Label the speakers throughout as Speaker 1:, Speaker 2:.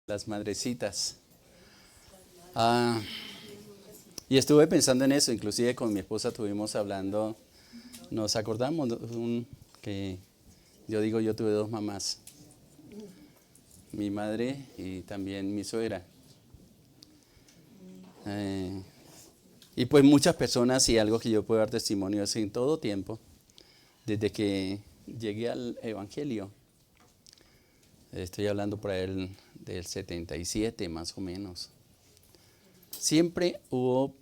Speaker 1: las madrecitas. Ah, y estuve pensando en eso, inclusive con mi esposa estuvimos hablando, nos acordamos que yo tuve dos mamás, mi madre y también mi suegra. Y pues muchas personas, y algo que yo puedo dar testimonio es en todo tiempo, desde que llegué al Evangelio, estoy hablando por ahí del 77 más o menos, siempre hubo,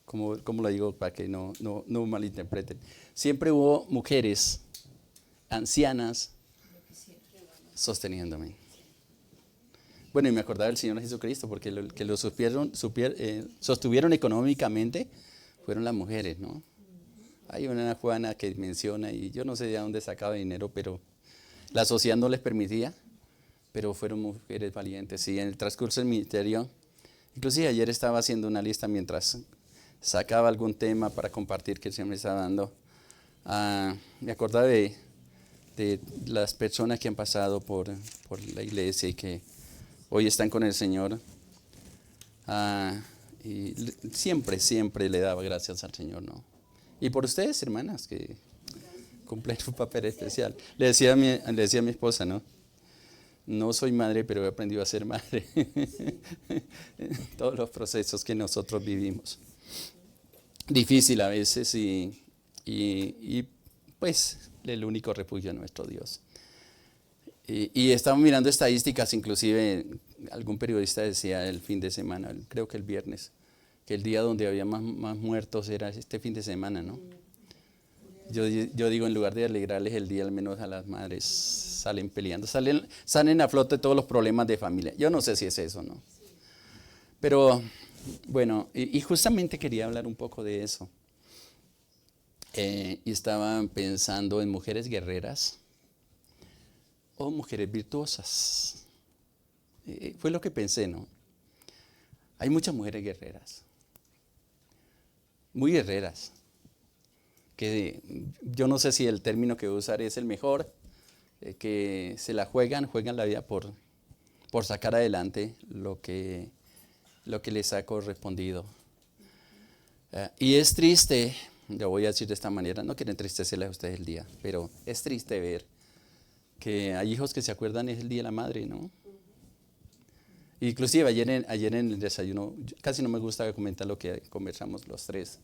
Speaker 1: ¿cómo lo digo para que no malinterpreten? Siempre hubo mujeres ancianas sosteniéndome. Bueno, y me acordaba del Señor Jesucristo, porque que lo sostuvieron económicamente fueron las mujeres, ¿no? Hay una Juana que menciona, y yo no sé de dónde sacaba dinero, pero la sociedad no les permitía, pero fueron mujeres valientes. Y en el transcurso del ministerio, inclusive ayer estaba haciendo una lista mientras sacaba algún tema para compartir que el Señor me estaba dando. Me acordaba de las personas que han pasado por la iglesia y que hoy están con el Señor. Y siempre le daba gracias al Señor, ¿no? Y por ustedes, hermanas, que cumplen un papel especial. Le decía a mi esposa, ¿no? No soy madre, pero he aprendido a ser madre. Todos los procesos que nosotros vivimos. Difícil a veces y pues el único refugio es nuestro Dios. Y estamos mirando estadísticas, inclusive algún periodista decía el fin de semana, creo que el viernes, que el día donde había más muertos era este fin de semana, ¿no? Yo digo, en lugar de alegrarles el día, al menos a las madres salen peleando, salen a flote todos los problemas de familia. Yo no sé si es eso, ¿no? Pero bueno, y justamente quería hablar un poco de eso. Y estaba pensando en mujeres guerreras o mujeres virtuosas. Fue lo que pensé, ¿no? Hay muchas mujeres guerreras, muy guerreras, que yo no sé si el término que voy a usar es el mejor, que se la juegan la vida por sacar adelante lo que les ha correspondido. Y es triste, lo voy a decir de esta manera, no quiero entristecerles a ustedes el día, pero es triste ver que hay hijos que se acuerdan es el Día de la Madre, ¿no? Inclusive ayer en el desayuno, casi no me gusta comentar lo que conversamos los tres,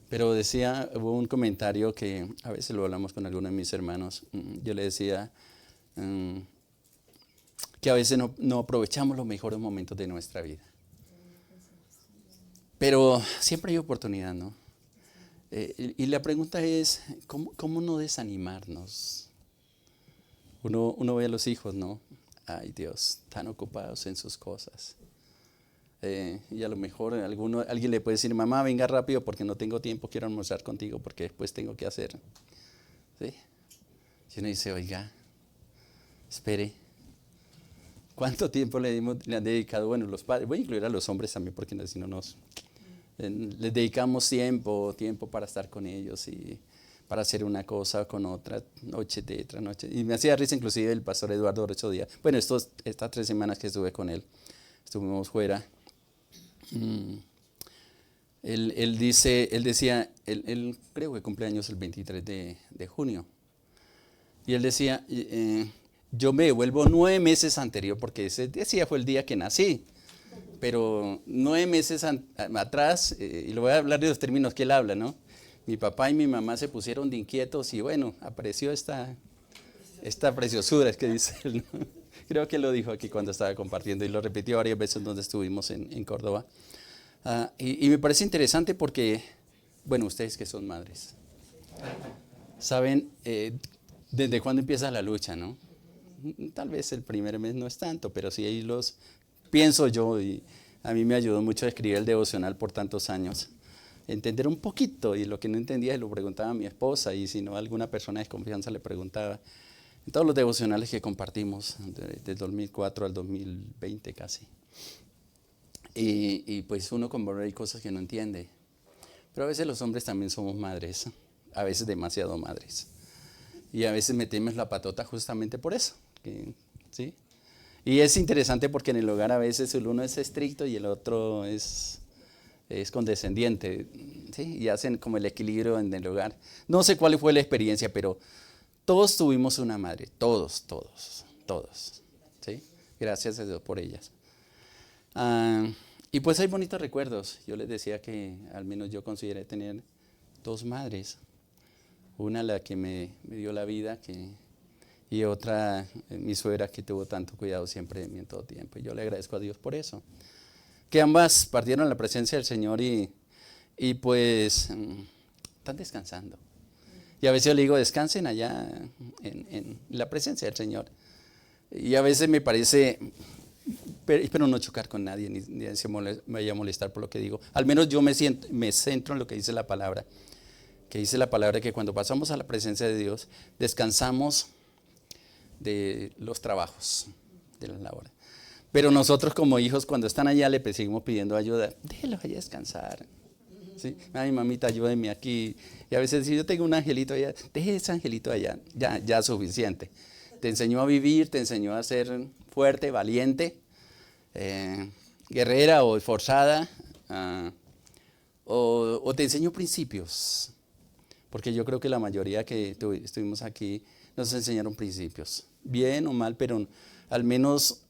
Speaker 1: pero hubo un comentario que a veces lo hablamos con algunos de mis hermanos. Yo le decía que a veces no aprovechamos los mejores momentos de nuestra vida. Pero siempre hay oportunidad, ¿no? Y la pregunta es, ¿cómo no desanimarnos? Uno ve a los hijos, ¿no? Ay, Dios, tan ocupados en sus cosas. Y a lo mejor alguien le puede decir, mamá, venga rápido porque no tengo tiempo, quiero almorzar contigo porque después tengo que hacer. ¿Sí? Y uno dice, oiga, espere, ¿cuánto tiempo le han dedicado? Bueno, los padres, voy a incluir a los hombres también porque si no les dedicamos tiempo para estar con ellos y para hacer una cosa con otra, noche de otra noche. Y me hacía risa inclusive el pastor Eduardo 8 días. Bueno, estas 3 semanas que estuve con él, estuvimos fuera. Él decía, él creo que cumpleaños el 23 de junio. Y él decía, yo me devuelvo 9 meses anterior, porque ese día fue el día que nací. Pero 9 meses atrás, y lo voy a hablar de los términos que él habla, ¿no? Mi papá y mi mamá se pusieron de inquietos y bueno, apareció esta preciosura, es que dice él, ¿no? Creo que lo dijo aquí cuando estaba compartiendo y lo repitió varias veces donde estuvimos en Córdoba. Y me parece interesante porque, bueno, ustedes que son madres, saben desde cuándo empieza la lucha, ¿no? Tal vez el primer mes no es tanto, pero sí ahí pienso yo, y a mí me ayudó mucho a escribir el devocional por tantos años. Entender un poquito, y lo que no entendía se lo preguntaba a mi esposa, y si no alguna persona de confianza le preguntaba. En todos los devocionales que compartimos, del 2004 al 2020 casi. Y pues uno hay cosas que no entiende. Pero a veces los hombres también somos madres, a veces demasiado madres. Y a veces metemos la patota justamente por eso, que ¿sí? Y es interesante porque en el hogar a veces el uno es estricto y el otro es condescendiente, ¿sí? Y hacen como el equilibrio en el hogar. No sé cuál fue la experiencia, pero todos tuvimos una madre, todos, ¿sí? Gracias a Dios por ellas. Y pues hay bonitos recuerdos. Yo les decía que al menos yo consideré tener dos madres. Una la que me dio la vida y otra mi suegra que tuvo tanto cuidado siempre de mí en todo tiempo. Y yo le agradezco a Dios por eso. Que ambas partieron a la presencia del Señor y pues están descansando. Y a veces yo le digo, descansen allá en la presencia del Señor. Y a veces me parece, espero no chocar con nadie, ni me vaya a molestar por lo que digo. Al menos yo me centro en lo que dice la palabra. Que dice la palabra que cuando pasamos a la presencia de Dios, descansamos de los trabajos, de las labores. Pero nosotros como hijos, cuando están allá, le seguimos pidiendo ayuda. Déjelo allá descansar. ¿Sí? Ay, mamita, ayúdeme aquí. Y a veces si yo tengo un angelito allá, deje ese angelito allá, ya es suficiente. Te enseñó a vivir, te enseñó a ser fuerte, valiente, guerrera o esforzada, o te enseñó principios. Porque yo creo que la mayoría que estuvimos aquí nos enseñaron principios, bien o mal, pero al menos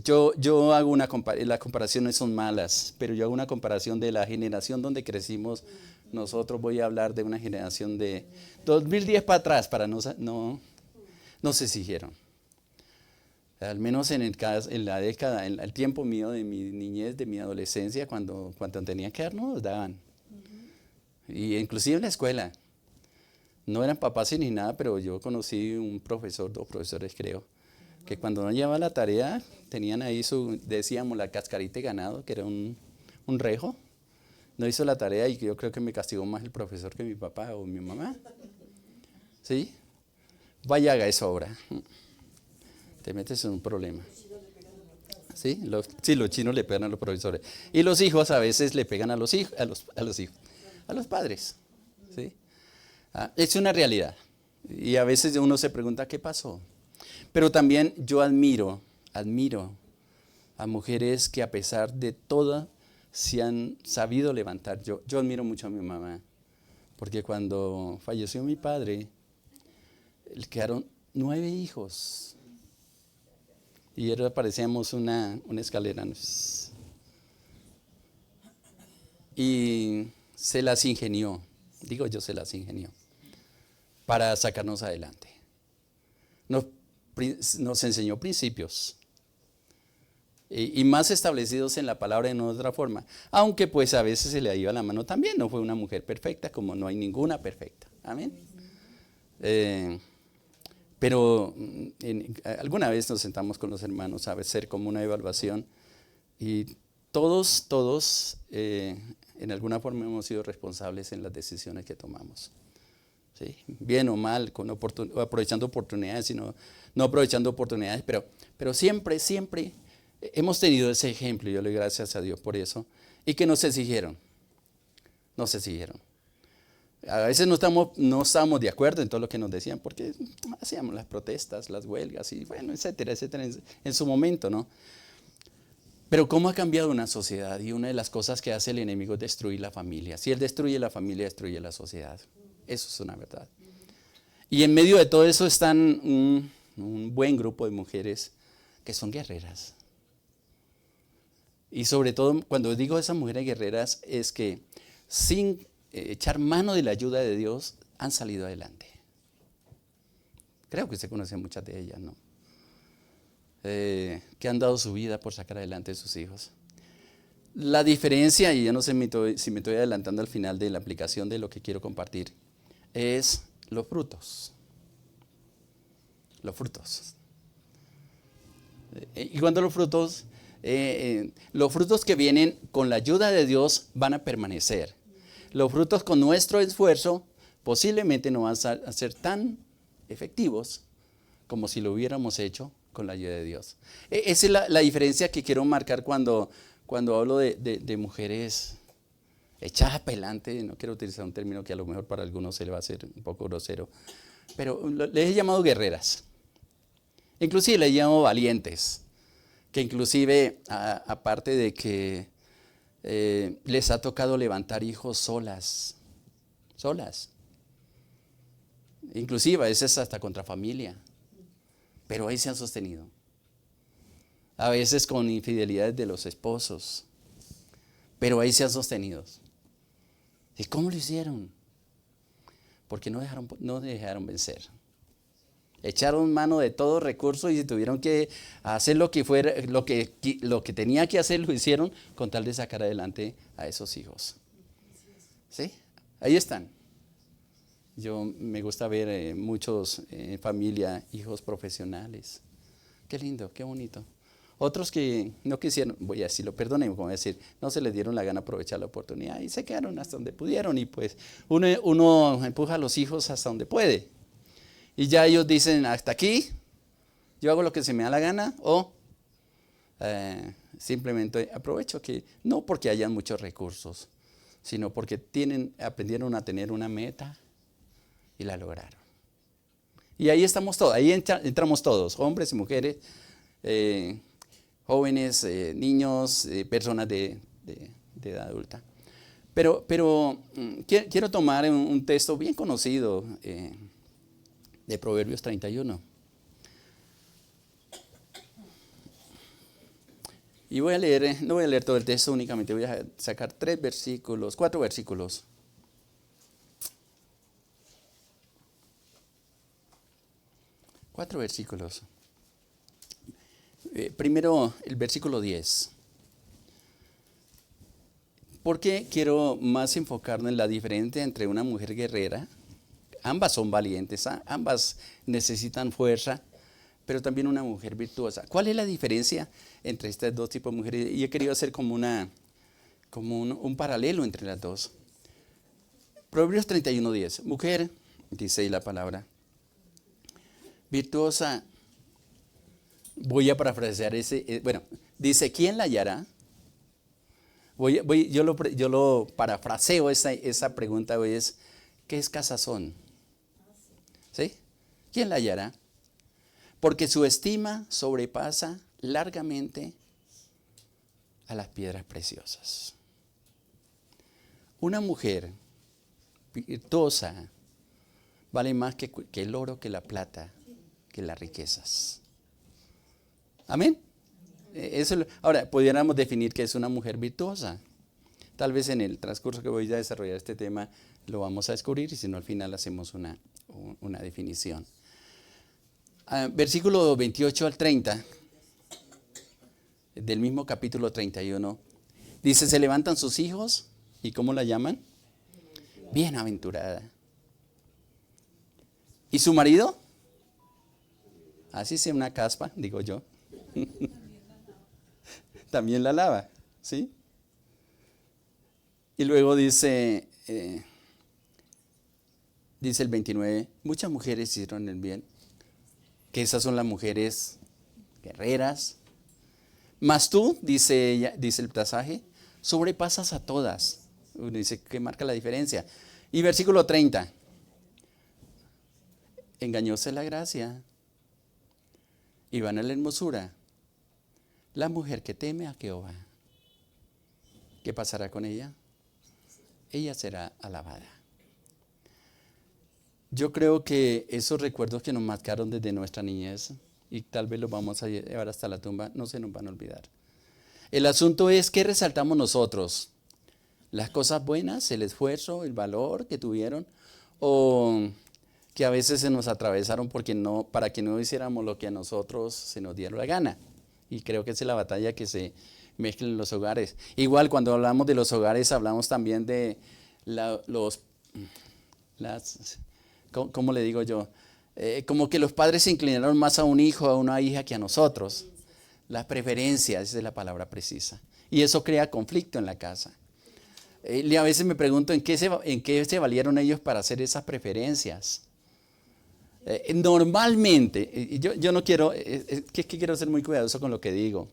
Speaker 1: yo hago las comparaciones son malas, pero yo hago una comparación de la generación donde crecimos. Nosotros voy a hablar de una generación de 2010 para atrás, para no se exigieron. Al menos en la década, en el tiempo mío de mi niñez, de mi adolescencia, cuando tenía que dar, no nos daban. Y inclusive en la escuela. No eran papás ni nada, pero yo conocí un profesor, dos profesores creo, que cuando no llevaba la tarea, tenían ahí decíamos, la cascarita de ganado, que era un rejo. No hizo la tarea y yo creo que me castigó más el profesor que mi papá o mi mamá. ¿Sí? Vaya, haga eso ahora. Te metes en un problema. ¿Sí? Los chinos le pegan a los profesores. Y los hijos a veces le pegan a los hijos, a los padres. ¿Sí? Es una realidad. Y a veces uno se pregunta, ¿qué pasó? Pero también yo admiro a mujeres que a pesar de todo se han sabido levantar. Yo admiro mucho a mi mamá, porque cuando falleció mi padre, le quedaron 9 hijos. Y ahora parecíamos una escalera. Y se las ingenió, se las ingenió, para sacarnos adelante. Nos enseñó principios y más establecidos en la palabra en otra forma, aunque pues a veces se le iba la mano también. No fue una mujer perfecta, como no hay ninguna perfecta, amén. Pero alguna vez nos sentamos con los hermanos a hacer como una evaluación y todos en alguna forma hemos sido responsables en las decisiones que tomamos. ¿Sí? Bien o mal, aprovechando oportunidades, sino no aprovechando oportunidades, pero siempre hemos tenido ese ejemplo, y yo le doy gracias a Dios por eso, y que nos exigieron. A veces no estábamos de acuerdo en todo lo que nos decían, porque hacíamos las protestas, las huelgas, y bueno, etcétera, en su momento, ¿no? Pero ¿cómo ha cambiado una sociedad? Y una de las cosas que hace el enemigo es destruir la familia. Si él destruye la familia, destruye la sociedad. Eso es una verdad. Y en medio de todo eso están un buen grupo de mujeres que son guerreras. Y sobre todo, cuando digo esas mujeres guerreras, es que sin echar mano de la ayuda de Dios, han salido adelante. Creo que se conocen muchas de ellas, ¿no? Que han dado su vida por sacar adelante a sus hijos. La diferencia, y yo no sé si me estoy adelantando al final de la aplicación de lo que quiero compartir, es los frutos. Los frutos. Y cuando los frutos que vienen con la ayuda de Dios van a permanecer. Los frutos con nuestro esfuerzo posiblemente no van a ser tan efectivos como si lo hubiéramos hecho con la ayuda de Dios. Esa es la diferencia que quiero marcar cuando hablo de mujeres echadas para adelante. No quiero utilizar un término que a lo mejor para algunos se le va a hacer un poco grosero, pero les he llamado guerreras. Inclusive le llamo valientes, que inclusive, aparte de que les ha tocado levantar hijos solas. Inclusive a veces hasta contra familia, pero ahí se han sostenido. A veces con infidelidades de los esposos, pero ahí se han sostenido. ¿Y cómo lo hicieron? Porque no dejaron vencer. Echaron mano de todo recurso y tuvieron que hacer lo que fuera, lo que tenía que hacer, lo hicieron con tal de sacar adelante a esos hijos. ¿Sí? Ahí están. Yo me gusta ver muchos en familia, hijos profesionales. Qué lindo, qué bonito. Otros que no quisieron, voy a decirlo, perdónenme, como voy a decir, no se les dieron la gana aprovechar la oportunidad y se quedaron hasta donde pudieron. Y pues uno empuja a los hijos hasta donde puede. Y ya ellos dicen, hasta aquí, yo hago lo que se me da la gana o simplemente aprovecho que, no porque hayan muchos recursos, sino porque aprendieron a tener una meta y la lograron. Y ahí estamos todos, ahí entramos todos, hombres y mujeres, jóvenes, niños, personas de edad adulta. Pero quiero tomar un texto bien conocido de Proverbios 31. Y voy a leer, no voy a leer todo el texto, únicamente voy a sacar 4 versículos. Cuatro versículos. Primero, el versículo 10. Porque quiero más enfocarme en la diferencia entre una mujer guerrera. Ambas son valientes, ambas necesitan fuerza, pero también una mujer virtuosa. ¿Cuál es la diferencia entre estos dos tipos de mujeres? Y he querido hacer como un paralelo entre las dos. Proverbios 31:10. Mujer, dice ahí la palabra, virtuosa. Voy a parafrasear dice, ¿quién la hallará? Yo lo parafraseo esa pregunta hoy es, ¿qué escasas son? ¿Sí? ¿Quién la hallará? Porque su estima sobrepasa largamente a las piedras preciosas. Una mujer virtuosa vale más que el oro, que la plata, que las riquezas. Amén. Ahora, pudiéramos definir qué es una mujer virtuosa. Tal vez en el transcurso que voy a desarrollar este tema lo vamos a descubrir y si no al final hacemos una definición. Versículo 28 al 30 del mismo capítulo 31 dice, se levantan sus hijos y ¿cómo la llaman? Bienaventurada. ¿Y su marido? Así sea una caspa, digo yo. También la alaba, ¿sí? Y luego dice el 29, muchas mujeres hicieron el bien, que esas son las mujeres guerreras. Mas tú, dice el pasaje, sobrepasas a todas. Uno dice que marca la diferencia. Y versículo 30, engañosa es la gracia y vana la hermosura. La mujer que teme a Jehová, ¿qué pasará con ella? Ella será alabada. Yo creo que esos recuerdos que nos marcaron desde nuestra niñez y tal vez los vamos a llevar hasta la tumba, no se nos van a olvidar. El asunto es ¿qué resaltamos nosotros? ¿Las cosas buenas, el esfuerzo, el valor que tuvieron? ¿O que a veces se nos atravesaron para que no hiciéramos lo que a nosotros se nos diera la gana? Y creo que esa es la batalla que se mezcla en los hogares. Igual cuando hablamos de los hogares hablamos también de ¿cómo le digo yo? Como que los padres se inclinaron más a un hijo, a una hija que a nosotros. Las preferencias, esa es la palabra precisa. Y eso crea conflicto en la casa. A veces me pregunto en qué se valieron ellos para hacer esas preferencias. Normalmente, yo no quiero, quiero ser muy cuidadoso con lo que digo,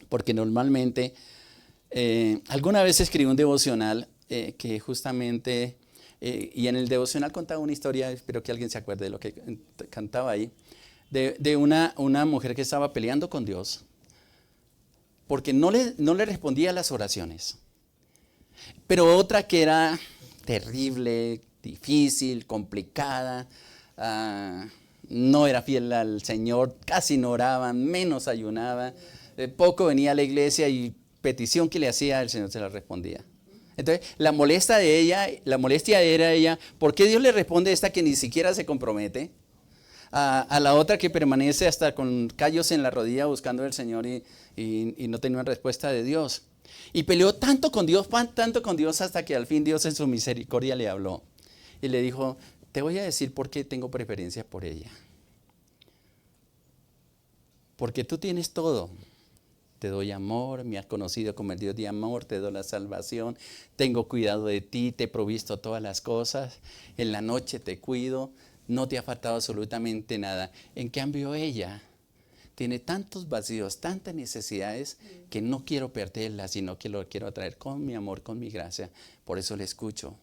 Speaker 1: porque normalmente, alguna vez escribí un devocional que justamente, y en el devocional contaba una historia, espero que alguien se acuerde de lo que cantaba ahí, de una mujer que estaba peleando con Dios porque no le respondía a las oraciones. Pero otra que era terrible, difícil, complicada, no era fiel al Señor, casi no oraba, menos ayunaba, poco venía a la iglesia y petición que le hacía el Señor se la respondía. Entonces, la molestia era ella, ¿por qué Dios le responde a esta que ni siquiera se compromete? A la otra que permanece hasta con callos en la rodilla buscando al Señor y no tenía una respuesta de Dios. Y peleó tanto con Dios hasta que al fin Dios en su misericordia le habló. Y le dijo, te voy a decir por qué tengo preferencia por ella. Porque tú tienes todo. Te doy amor, me has conocido como el Dios de amor, te doy la salvación, tengo cuidado de ti, te he provisto todas las cosas, en la noche te cuido, no te ha faltado absolutamente nada. En cambio ella tiene tantos vacíos, tantas necesidades que no quiero perderlas, sino que lo quiero atraer con mi amor, con mi gracia. Por eso le escucho,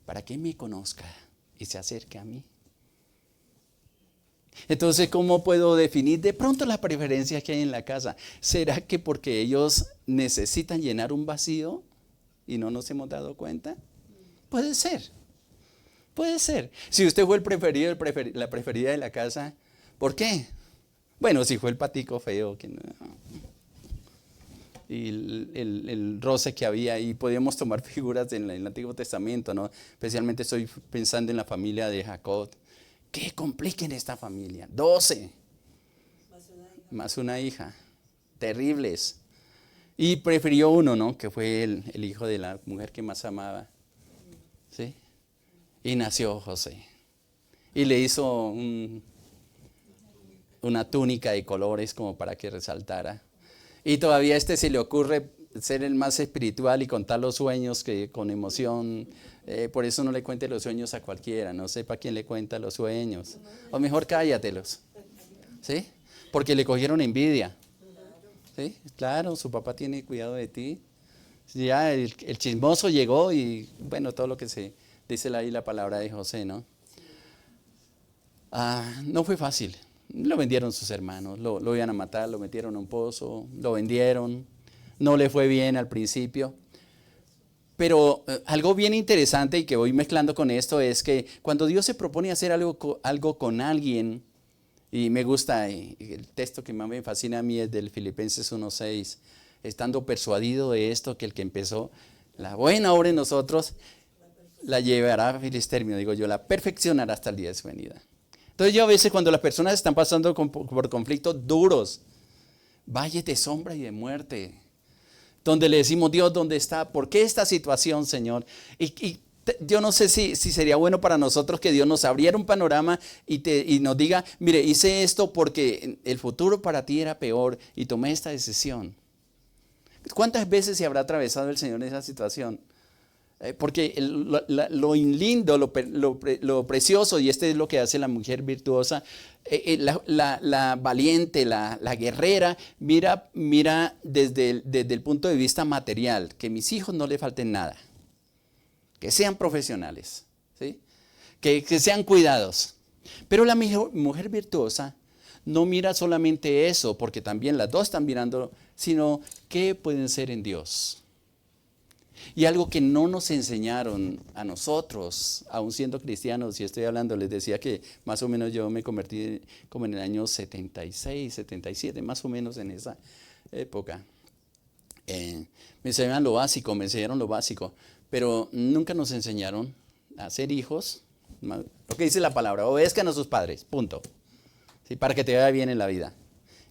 Speaker 1: para que me conozca y se acerque a mí. Entonces, ¿cómo puedo definir de pronto las preferencias que hay en la casa? ¿Será que porque ellos necesitan llenar un vacío y no nos hemos dado cuenta? Puede ser, puede ser. Si usted fue el preferido, la preferida de la casa, ¿por qué? Bueno, si fue el patico feo que no, y el roce que había ahí, podíamos tomar figuras en el Antiguo Testamento, ¿no? Especialmente estoy pensando en la familia de Jacob. ¿Qué complica en esta familia? 12. Más una hija. Terribles. Y prefirió uno, ¿no? Que fue el hijo de la mujer que más amaba. ¿Sí? Y nació José. Y le hizo una túnica de colores como para que resaltara. Y todavía a se le ocurre ser el más espiritual y contar los sueños que con emoción. Por eso no le cuente los sueños a cualquiera, no sepa quién le cuenta los sueños. O mejor cállatelos. ¿Sí? Porque le cogieron envidia. ¿Sí? Claro, su papá tiene cuidado de ti. Ya el chismoso llegó y bueno, todo lo que se dice ahí la palabra de José, ¿no? No fue fácil. Lo vendieron sus hermanos, lo iban a matar, lo metieron a un pozo, lo vendieron. No le fue bien al principio. Pero algo bien interesante y que voy mezclando con esto es que cuando Dios se propone hacer algo con alguien, y me gusta, el texto que más me fascina a mí es del Filipenses 1:6, estando persuadido de esto, que el que empezó la buena obra en nosotros, la llevará a feliz término, digo yo, la perfeccionará hasta el día de su venida. Entonces yo a veces cuando las personas están pasando por conflictos duros, valles de sombra y de muerte, donde le decimos, Dios, ¿dónde está? ¿Por qué esta situación, Señor? Yo no sé si sería bueno para nosotros que Dios nos abriera un panorama y nos diga, mire, hice esto porque el futuro para ti era peor y tomé esta decisión. ¿Cuántas veces se habrá atravesado el Señor en esa situación? Porque lo lindo, lo precioso, y este es lo que hace la mujer virtuosa, la valiente, la guerrera, mira desde el punto de vista material, que mis hijos no le falten nada, que sean profesionales, ¿sí? que sean cuidados. Pero la mujer virtuosa no mira solamente eso, porque también las dos están mirando, sino qué pueden ser en Dios. Y algo que no nos enseñaron a nosotros, aún siendo cristianos, y estoy hablando, les decía que más o menos yo me convertí como en el año 76, 77, más o menos en esa época. Me enseñaron lo básico, pero nunca nos enseñaron a ser hijos. Lo que dice la palabra, obedezcan a sus padres, punto. ¿Sí? Para que te vaya bien en la vida.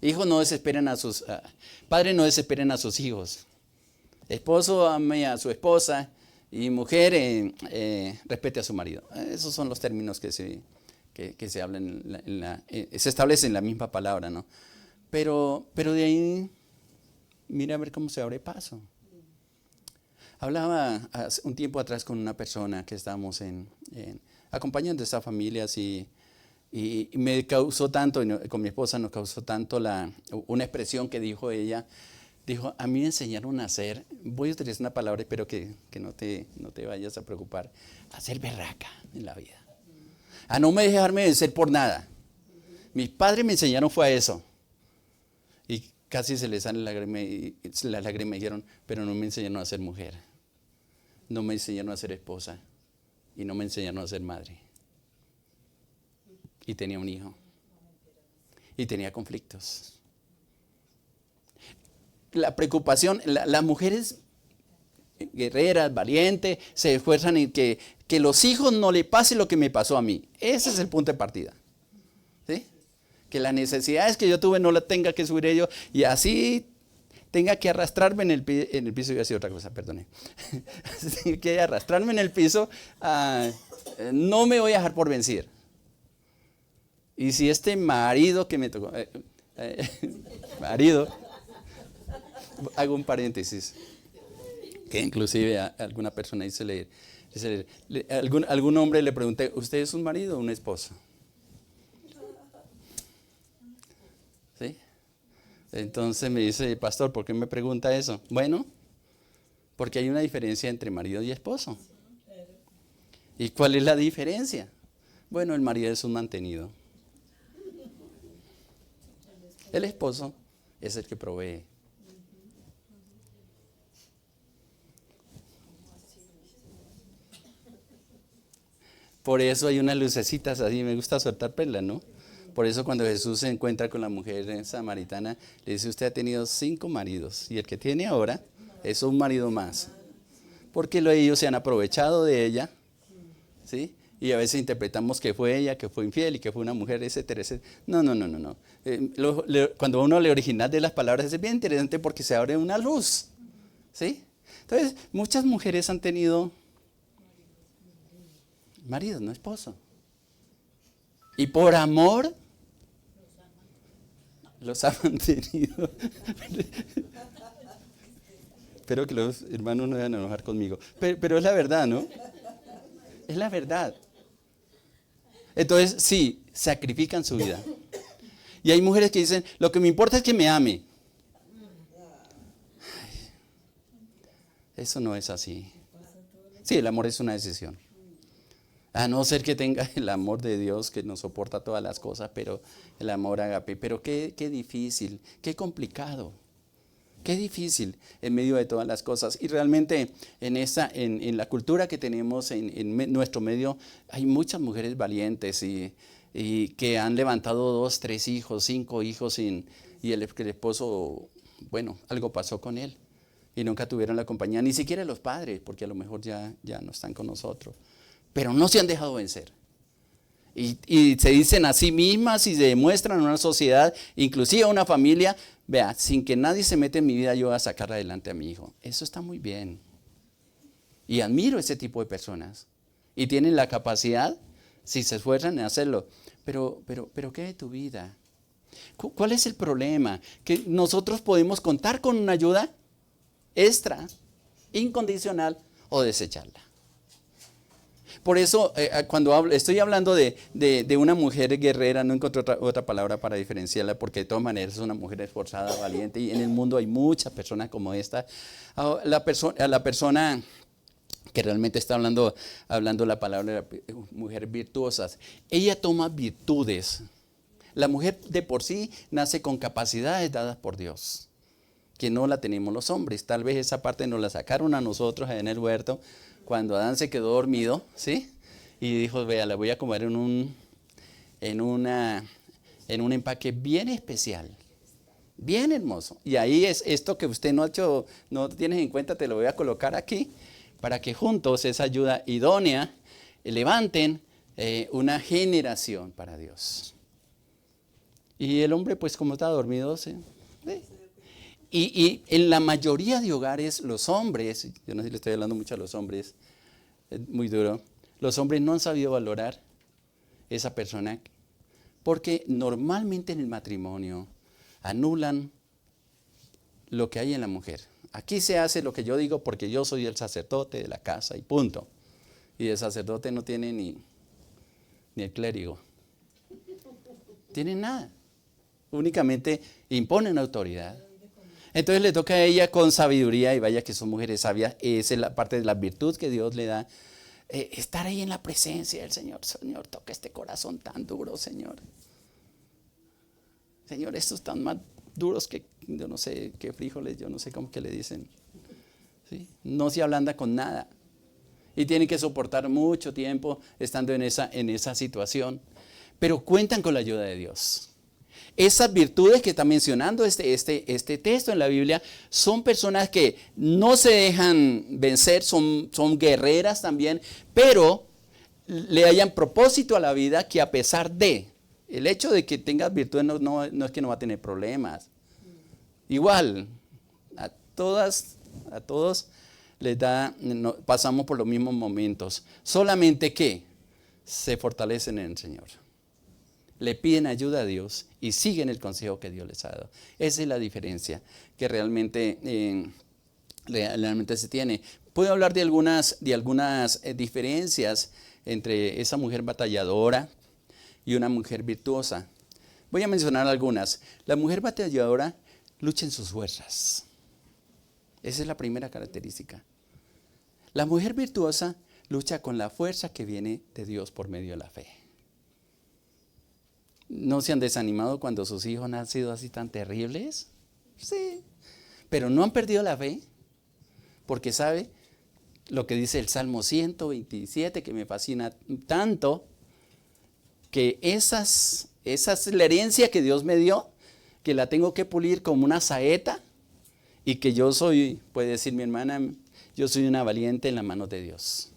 Speaker 1: Hijos no desesperen padres no desesperen a sus hijos. Esposo ame a su esposa y mujer respete a su marido. Esos son los términos que se hablan, se establecen en la misma palabra, ¿no? Pero de ahí, mira a ver cómo se abre paso. Hablaba hace un tiempo atrás con una persona que estábamos acompañando a estas familias y me causó tanto, con mi esposa nos causó tanto una expresión que dijo ella. Dijo, a mí me enseñaron a hacer, voy a utilizar una palabra, espero que no te vayas a preocupar, a ser berraca en la vida. A no me dejarme vencer por nada. Mis padres me enseñaron fue a eso. Y casi se les sale la lágrima y dijeron, pero no me enseñaron a ser mujer. No me enseñaron a ser esposa. Y no me enseñaron a ser madre. Y tenía un hijo. Y tenía conflictos. La preocupación, las mujeres guerreras, valientes, se esfuerzan en que los hijos no le pase lo que me pasó a mí. Ese es el punto de partida. ¿Sí? Que las necesidades que yo tuve no las tenga que subir yo y así tenga que arrastrarme en el piso. Iba a decir otra cosa, perdone. Tenga que arrastrarme en el piso, no me voy a dejar por vencer. Y si este marido que me tocó, marido, hago un paréntesis, que inclusive a alguna persona dice leer, algún hombre le pregunté, ¿usted es un marido o una esposa? ¿Sí? Entonces me dice, pastor, ¿por qué me pregunta eso? Bueno, porque hay una diferencia entre marido y esposo. ¿Y cuál es la diferencia? Bueno, el marido es un mantenido. El esposo es el que provee. Por eso hay unas lucecitas así, me gusta soltar perlas, ¿no? Por eso cuando Jesús se encuentra con la mujer samaritana, le dice, usted ha tenido 5 maridos y el que tiene ahora es un marido más. Porque ellos se han aprovechado de ella, ¿sí? Y a veces interpretamos que fue ella, que fue infiel y que fue una mujer, etcétera, etcétera. No. Cuando uno lee el original de las palabras es bien interesante porque se abre una luz, ¿sí? Entonces, muchas mujeres han tenido maridos, no esposo. Y por amor los ha mantenido. Espero que los hermanos no vayan a enojar conmigo. Pero es la verdad, ¿no? Es la verdad. Entonces, sí, sacrifican su vida. Y hay mujeres que dicen, lo que me importa es que me ame. Ay, eso no es así. Sí, el amor es una decisión. A no ser que tenga el amor de Dios que nos soporta todas las cosas, pero el amor agape. Pero qué difícil, qué complicado, qué difícil en medio de todas las cosas. Y realmente en la cultura que tenemos en nuestro medio hay muchas mujeres valientes y que han levantado 2, 3 hijos, 5 hijos y el esposo, bueno, algo pasó con él y nunca tuvieron la compañía, ni siquiera los padres, porque a lo mejor ya no están con nosotros. Pero no se han dejado vencer. Y se dicen a sí mismas y se demuestran en una sociedad, inclusive a una familia, vea, sin que nadie se mete en mi vida, yo voy a sacar adelante a mi hijo. Eso está muy bien. Y admiro ese tipo de personas. Y tienen la capacidad, si se esfuerzan en hacerlo. Pero ¿qué de tu vida? ¿Cuál es el problema? Que nosotros podemos contar con una ayuda extra, incondicional o desecharla. Por eso, cuando estoy hablando de una mujer guerrera, no encuentro otra palabra para diferenciarla, porque de todas maneras es una mujer esforzada, valiente, y en el mundo hay muchas personas como esta. A la persona que realmente está hablando la palabra de mujer virtuosas, ella toma virtudes. La mujer de por sí nace con capacidades dadas por Dios, que no la tenemos los hombres. Tal vez esa parte nos la sacaron a nosotros en el huerto, cuando Adán se quedó dormido, ¿sí? Y dijo, vea, la voy a comer en un empaque bien especial, bien hermoso. Y ahí es esto que usted no tiene en cuenta, te lo voy a colocar aquí, para que juntos esa ayuda idónea levanten una generación para Dios. Y el hombre, pues como está dormido, Y en la mayoría de hogares los hombres, yo no sé si le estoy hablando mucho a los hombres, es muy duro, los hombres no han sabido valorar esa persona porque normalmente en el matrimonio anulan lo que hay en la mujer. Aquí se hace lo que yo digo porque yo soy el sacerdote de la casa y punto. Y el sacerdote no tiene ni el clérigo. Tiene nada. Únicamente imponen autoridad. Entonces le toca a ella con sabiduría, y vaya que son mujeres sabias, esa es la parte de la virtud que Dios le da, estar ahí en la presencia del Señor. Señor, toca este corazón tan duro, Señor. Señor, estos están más duros que, yo no sé, qué frijoles, yo no sé cómo que le dicen. ¿Sí? No se ablanda con nada. Y tienen que soportar mucho tiempo estando en esa situación. Pero cuentan con la ayuda de Dios. Esas virtudes que está mencionando este texto en la Biblia son personas que no se dejan vencer, son guerreras también, pero le hayan propósito a la vida que a pesar de el hecho de que tengas virtudes no es que no va a tener problemas. Igual, a todos les da, pasamos por los mismos momentos, solamente que se fortalecen en el Señor. Le piden ayuda a Dios y siguen el consejo que Dios les ha dado. Esa es la diferencia que realmente se tiene. Puedo hablar de algunas diferencias entre esa mujer batalladora y una mujer virtuosa. Voy a mencionar algunas. La mujer batalladora lucha en sus fuerzas. Esa es la primera característica. La mujer virtuosa lucha con la fuerza que viene de Dios por medio de la fe. ¿No se han desanimado cuando sus hijos han sido así tan terribles? Sí. Pero no han perdido la fe, porque sabe lo que dice el Salmo 127, que me fascina tanto, que esa es la herencia que Dios me dio, que la tengo que pulir como una saeta, y que yo soy, puede decir mi hermana, yo soy una valiente en las manos de Dios.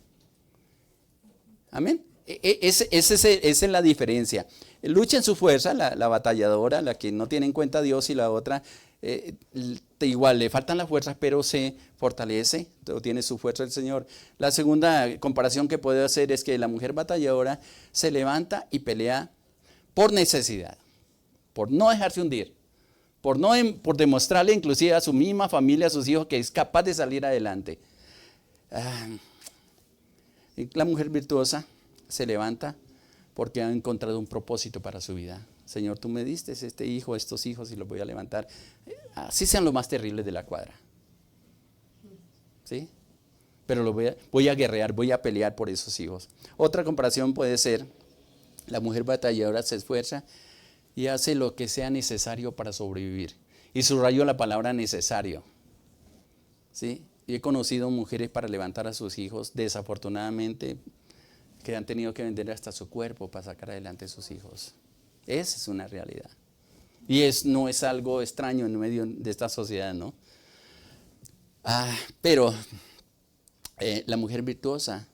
Speaker 1: Amén. Esa es la diferencia. Lucha en su fuerza, la batalladora, la que no tiene en cuenta a Dios, y la otra, igual le faltan las fuerzas, pero se fortalece, tiene su fuerza el Señor. La segunda comparación que puedo hacer es que la mujer batalladora se levanta y pelea por necesidad, por no dejarse hundir, por demostrarle inclusive a su misma familia, a sus hijos, que es capaz de salir adelante. La mujer virtuosa se levanta porque ha encontrado un propósito para su vida. Señor, tú me diste este hijo, estos hijos, y los voy a levantar. Así sean los más terribles de la cuadra. ¿Sí? Pero voy a guerrear, voy a pelear por esos hijos. Otra comparación puede ser, la mujer batalladora se esfuerza y hace lo que sea necesario para sobrevivir. Y subrayo la palabra necesario. ¿Sí? Y he conocido mujeres para levantar a sus hijos, desafortunadamente, que han tenido que vender hasta su cuerpo para sacar adelante a sus hijos. Esa es una realidad. Y no es algo extraño en medio de esta sociedad, ¿no? Pero la mujer virtuosa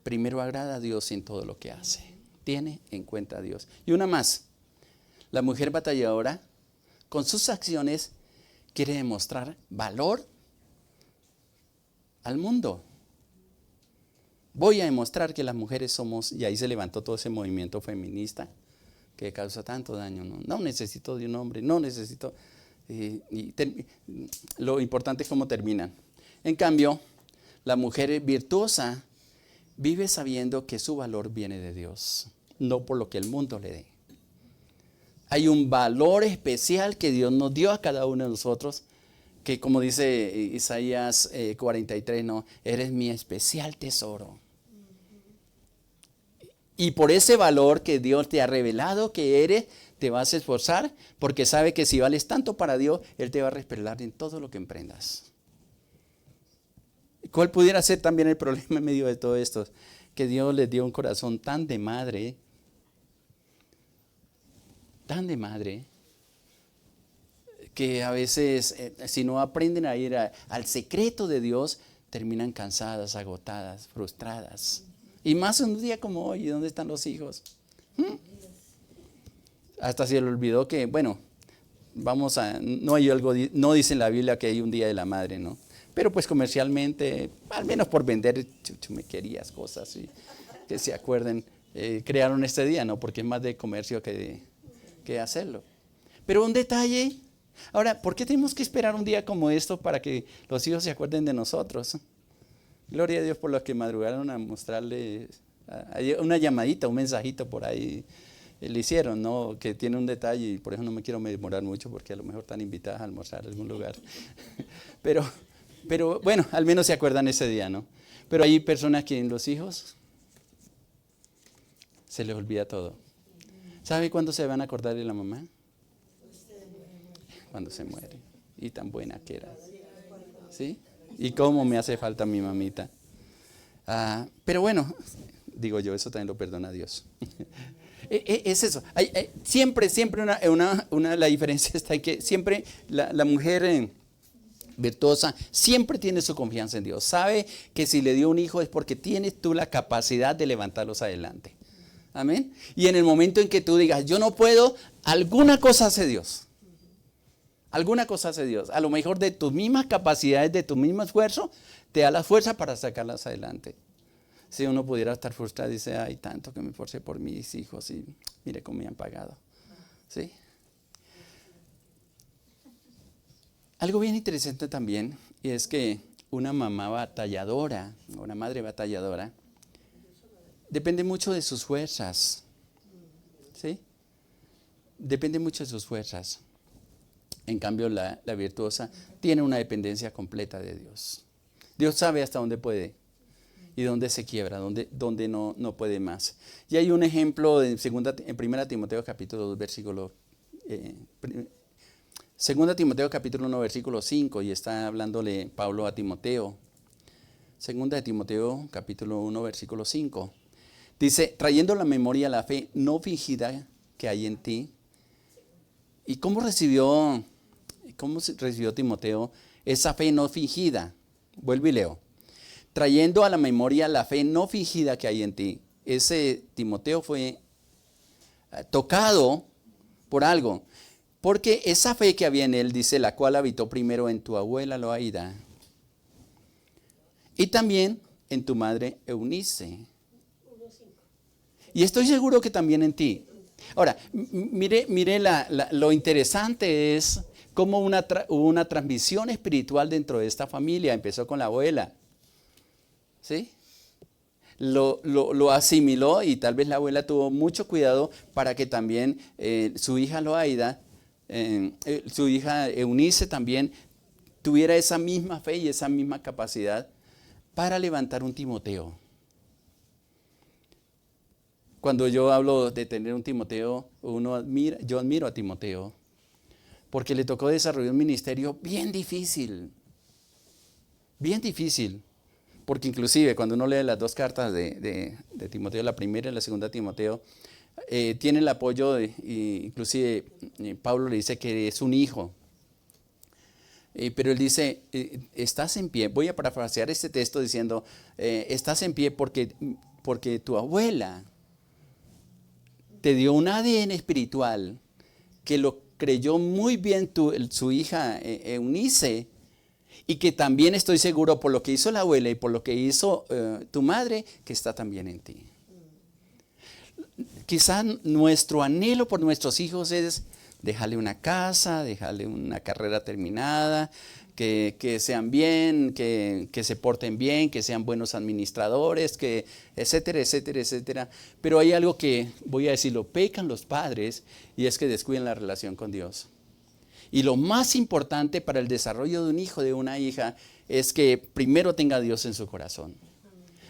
Speaker 1: primero agrada a Dios en todo lo que hace. Tiene en cuenta a Dios. Y una más. La mujer batalladora, con sus acciones, quiere demostrar valor al mundo. Voy a demostrar que las mujeres somos, y ahí se levantó todo ese movimiento feminista que causa tanto daño. No necesito de un hombre, no necesito. Lo importante es cómo terminan. En cambio, la mujer virtuosa vive sabiendo que su valor viene de Dios, no por lo que el mundo le dé. Hay un valor especial que Dios nos dio a cada uno de nosotros, que como dice Isaías 43, no, eres mi especial tesoro. Y por ese valor que Dios te ha revelado que eres, te vas a esforzar, porque sabe que si vales tanto para Dios, Él te va a respaldar en todo lo que emprendas. ¿Cuál pudiera ser también el problema en medio de todo esto? Que Dios les dio un corazón tan de madre, que a veces, si no aprenden a ir al secreto de Dios, terminan cansadas, agotadas, frustradas. Y más un día como hoy, ¿dónde están los hijos? Hasta se le olvidó que, bueno, no dice en la Biblia que hay un día de la madre, ¿no? Pero pues comercialmente, al menos por vender chuchumequerías, cosas, y que se acuerden, crearon este día, ¿no? Porque es más de comercio que hacerlo. Pero un detalle. Ahora, ¿por qué tenemos que esperar un día como esto para que los hijos se acuerden de nosotros? Gloria a Dios por los que madrugaron a mostrarle una llamadita, un mensajito por ahí. Le hicieron, ¿no? Que tiene un detalle, y por eso no me quiero demorar mucho, porque a lo mejor están invitadas a almorzar en algún lugar. Pero bueno, al menos se acuerdan ese día, ¿no? Pero hay personas que en los hijos se les olvida todo. ¿Sabe cuándo se van a acordar de la mamá? cuando se muere. Y tan buena que era. ¿Sí? Y cómo me hace falta mi mamita. Pero bueno, digo yo, eso también lo perdona Dios. Es eso. Siempre la diferencia está en que siempre la mujer virtuosa siempre tiene su confianza en Dios. Sabe que si le dio un hijo es porque tienes tú la capacidad de levantarlos adelante. Amén. Y en el momento en que tú digas, yo no puedo, alguna cosa hace Dios. Alguna cosa hace Dios. A lo mejor de tus mismas capacidades, de tu mismo esfuerzo, te da la fuerza para sacarlas adelante. Si uno pudiera estar frustrado y dice, ay, tanto que me esforcé por mis hijos y mire cómo me han pagado. ¿Sí? Algo bien interesante también, y es que una mamá batalladora, una madre batalladora, depende mucho de sus fuerzas. ¿Sí? Depende mucho de sus fuerzas. En cambio, la virtuosa tiene una dependencia completa de Dios. Dios sabe hasta dónde puede y dónde se quiebra, dónde no puede más. Y hay un ejemplo en 1 Timoteo capítulo 2, versículo 2 Timoteo capítulo 1, versículo 5, y está hablándole Pablo a Timoteo. 2 Timoteo capítulo 1, versículo 5. Dice, trayendo a la memoria la fe no fingida que hay en ti. ¿Y cómo recibió Timoteo esa fe no fingida? Vuelvo y leo. Trayendo a la memoria la fe no fingida que hay en ti. Ese Timoteo fue tocado por algo. Porque esa fe que había en él, dice, la cual habitó primero en tu abuela Loaida y también en tu madre Eunice. Y estoy seguro que también en ti. Ahora, mire lo interesante es cómo hubo una transmisión espiritual dentro de esta familia. Empezó con la abuela. ¿Sí? Lo asimiló y tal vez la abuela tuvo mucho cuidado para que también su hija Loaida, su hija Eunice también tuviera esa misma fe y esa misma capacidad para levantar un Timoteo. Cuando yo hablo de tener un Timoteo, yo admiro a Timoteo, porque le tocó desarrollar un ministerio bien difícil, porque inclusive cuando uno lee las dos cartas de Timoteo, la primera y la segunda de Timoteo, tiene el apoyo, inclusive Pablo le dice que es un hijo, pero él dice, estás en pie, voy a parafrasear este texto diciendo, estás en pie porque tu abuela te dio un ADN espiritual que lo creyó muy bien su hija Eunice, y que también estoy seguro por lo que hizo la abuela y por lo que hizo tu madre, que está también en ti. Quizá nuestro anhelo por nuestros hijos es dejarle una casa, dejarle una carrera terminada, que sean bien, que se porten bien, que sean buenos administradores, etcétera, etcétera, etcétera. Pero hay algo que, voy a decirlo, pecan los padres, y es que descuiden la relación con Dios. Y lo más importante para el desarrollo de un hijo, de una hija, es que primero tenga a Dios en su corazón.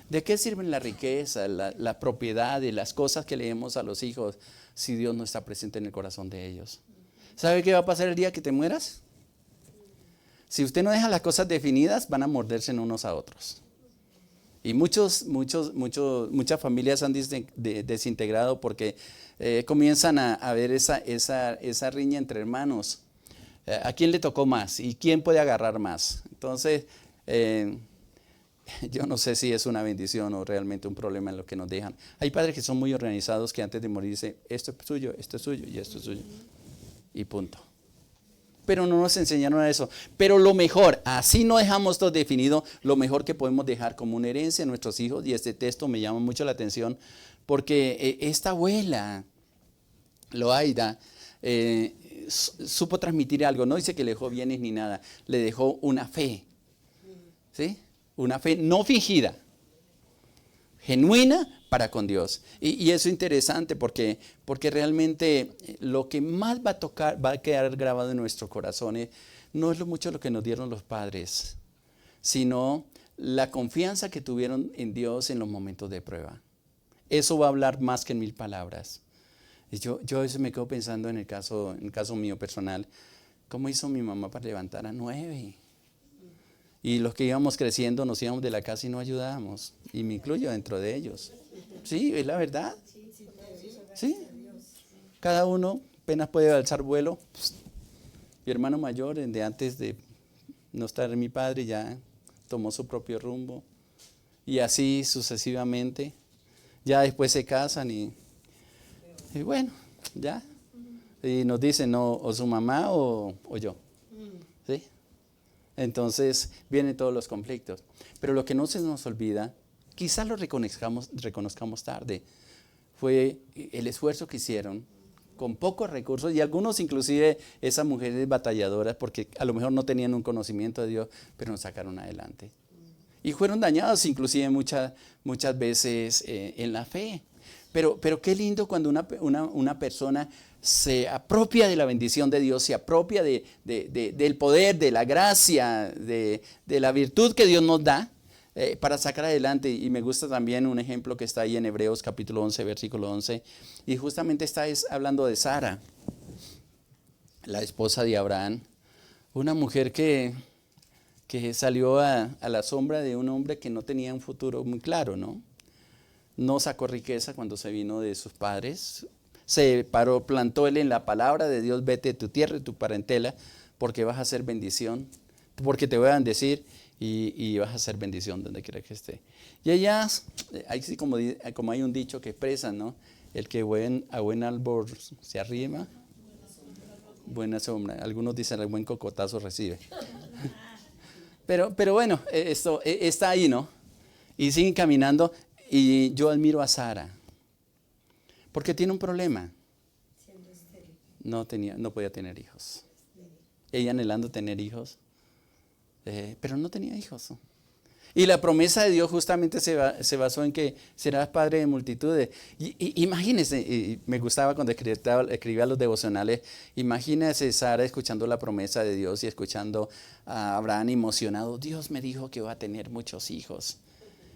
Speaker 1: ¿De qué sirven la riqueza, la propiedad y las cosas que leemos a los hijos si Dios no está presente en el corazón de ellos? ¿Sabe qué va a pasar el día que te mueras? Si usted no deja las cosas definidas, van a morderse unos a otros. Y muchas familias se han desintegrado porque comienzan a ver esa riña entre hermanos. ¿A quién le tocó más? ¿Y quién puede agarrar más? Entonces, yo no sé si es una bendición o realmente un problema en lo que nos dejan. Hay padres que son muy organizados que antes de morir dicen, esto es suyo y esto es suyo. Y punto. Pero no nos enseñaron a eso. Pero lo mejor, así no dejamos todo definido, lo mejor que podemos dejar como una herencia a nuestros hijos, y este texto me llama mucho la atención, porque esta abuela, Loaida, supo transmitir algo. No dice que le dejó bienes ni nada, le dejó una fe. ¿Sí? Una fe no fingida, genuina para con Dios. Y eso es interesante porque realmente lo que más va a quedar grabado en nuestros corazones no es mucho lo que nos dieron los padres, sino la confianza que tuvieron en Dios en los momentos de prueba. Eso va a hablar más que en 1000 palabras. Y yo a veces me quedo pensando en el caso mío personal. ¿Cómo hizo mi mamá para levantar a 9? Y los que íbamos creciendo nos íbamos de la casa y no ayudábamos. Y me incluyo dentro de ellos. Sí, es la verdad. Sí. Cada uno apenas puede alzar vuelo. Mi hermano mayor, de antes de no estar mi padre, ya tomó su propio rumbo. Y así sucesivamente. Ya después se casan y bueno, ya. Y nos dicen, no, o su mamá o yo. ¿Sí? Entonces vienen todos los conflictos. Pero lo que no se nos olvida, quizás lo reconozcamos tarde, fue el esfuerzo que hicieron con pocos recursos, y algunos inclusive esas mujeres batalladoras, porque a lo mejor no tenían un conocimiento de Dios, pero nos sacaron adelante. Y fueron dañados inclusive muchas veces en la fe. Pero qué lindo cuando una persona se apropia de la bendición de Dios, se apropia del poder, de la gracia, de la virtud que Dios nos da para sacar adelante. Y me gusta también un ejemplo que está ahí en Hebreos capítulo 11, versículo 11. Y justamente está hablando de Sara, la esposa de Abraham, una mujer que salió a la sombra de un hombre que no tenía un futuro muy claro, ¿no? No sacó riqueza cuando se vino de sus padres. Se paró, plantó él en la palabra de Dios: vete de tu tierra y tu parentela, porque vas a ser bendición, porque te voy a bendecir y vas a ser bendición donde quiera que esté. Y ellas, así como hay un dicho que expresa, ¿no? El que a buen árbol se arrima, buena sombra. Algunos dicen el buen cocotazo recibe. Pero bueno, esto está ahí, ¿no? Y siguen caminando. Y yo admiro a Sara, porque tiene un problema. No podía tener hijos. Ella anhelando tener hijos, pero no tenía hijos. Y la promesa de Dios justamente se basó en que serás padre de multitudes. Imagínense, me gustaba cuando escribía los devocionales, imagínense Sara escuchando la promesa de Dios y escuchando a Abraham emocionado: Dios me dijo que va a tener muchos hijos.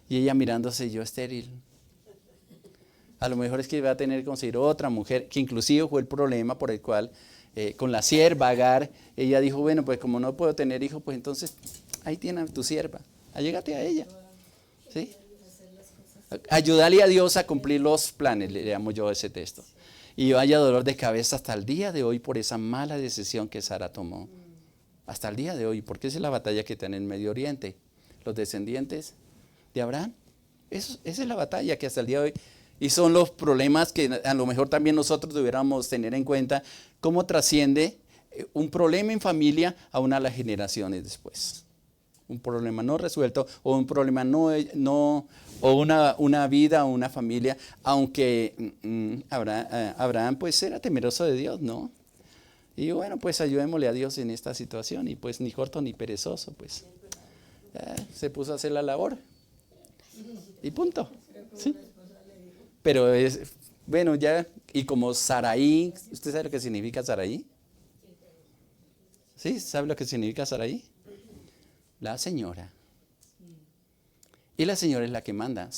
Speaker 1: Y ella mirándose, yo estéril. A lo mejor es que va a tener que conseguir otra mujer, que inclusive fue el problema por el cual con la sierva Agar, ella dijo: bueno, pues como no puedo tener hijos, pues entonces ahí tienes a tu sierva, allégate a ella. ¿Sí? Ayudarle a Dios a cumplir los planes, le llamo yo ese texto. Y vaya dolor de cabeza hasta el día de hoy por esa mala decisión que Sara tomó. Hasta el día de hoy, porque esa es la batalla que está en el Medio Oriente. Los descendientes de Abraham, esa es la batalla que hasta el día de hoy, y son los problemas que a lo mejor también nosotros deberíamos tener en cuenta, cómo trasciende un problema en familia a una de las generaciones después. Un problema no resuelto, o un problema o una vida o una familia, aunque Abraham pues era temeroso de Dios, ¿no? Y bueno, pues ayudémosle a Dios en esta situación, y pues ni corto ni perezoso, pues se puso a hacer la labor. Y punto. ¿Sí? Pero bueno, ya, y como Saraí, ¿usted sabe lo que significa Saraí? ¿Sí? ¿Sabe lo que significa Saraí? La señora. Y la señora es la que manda.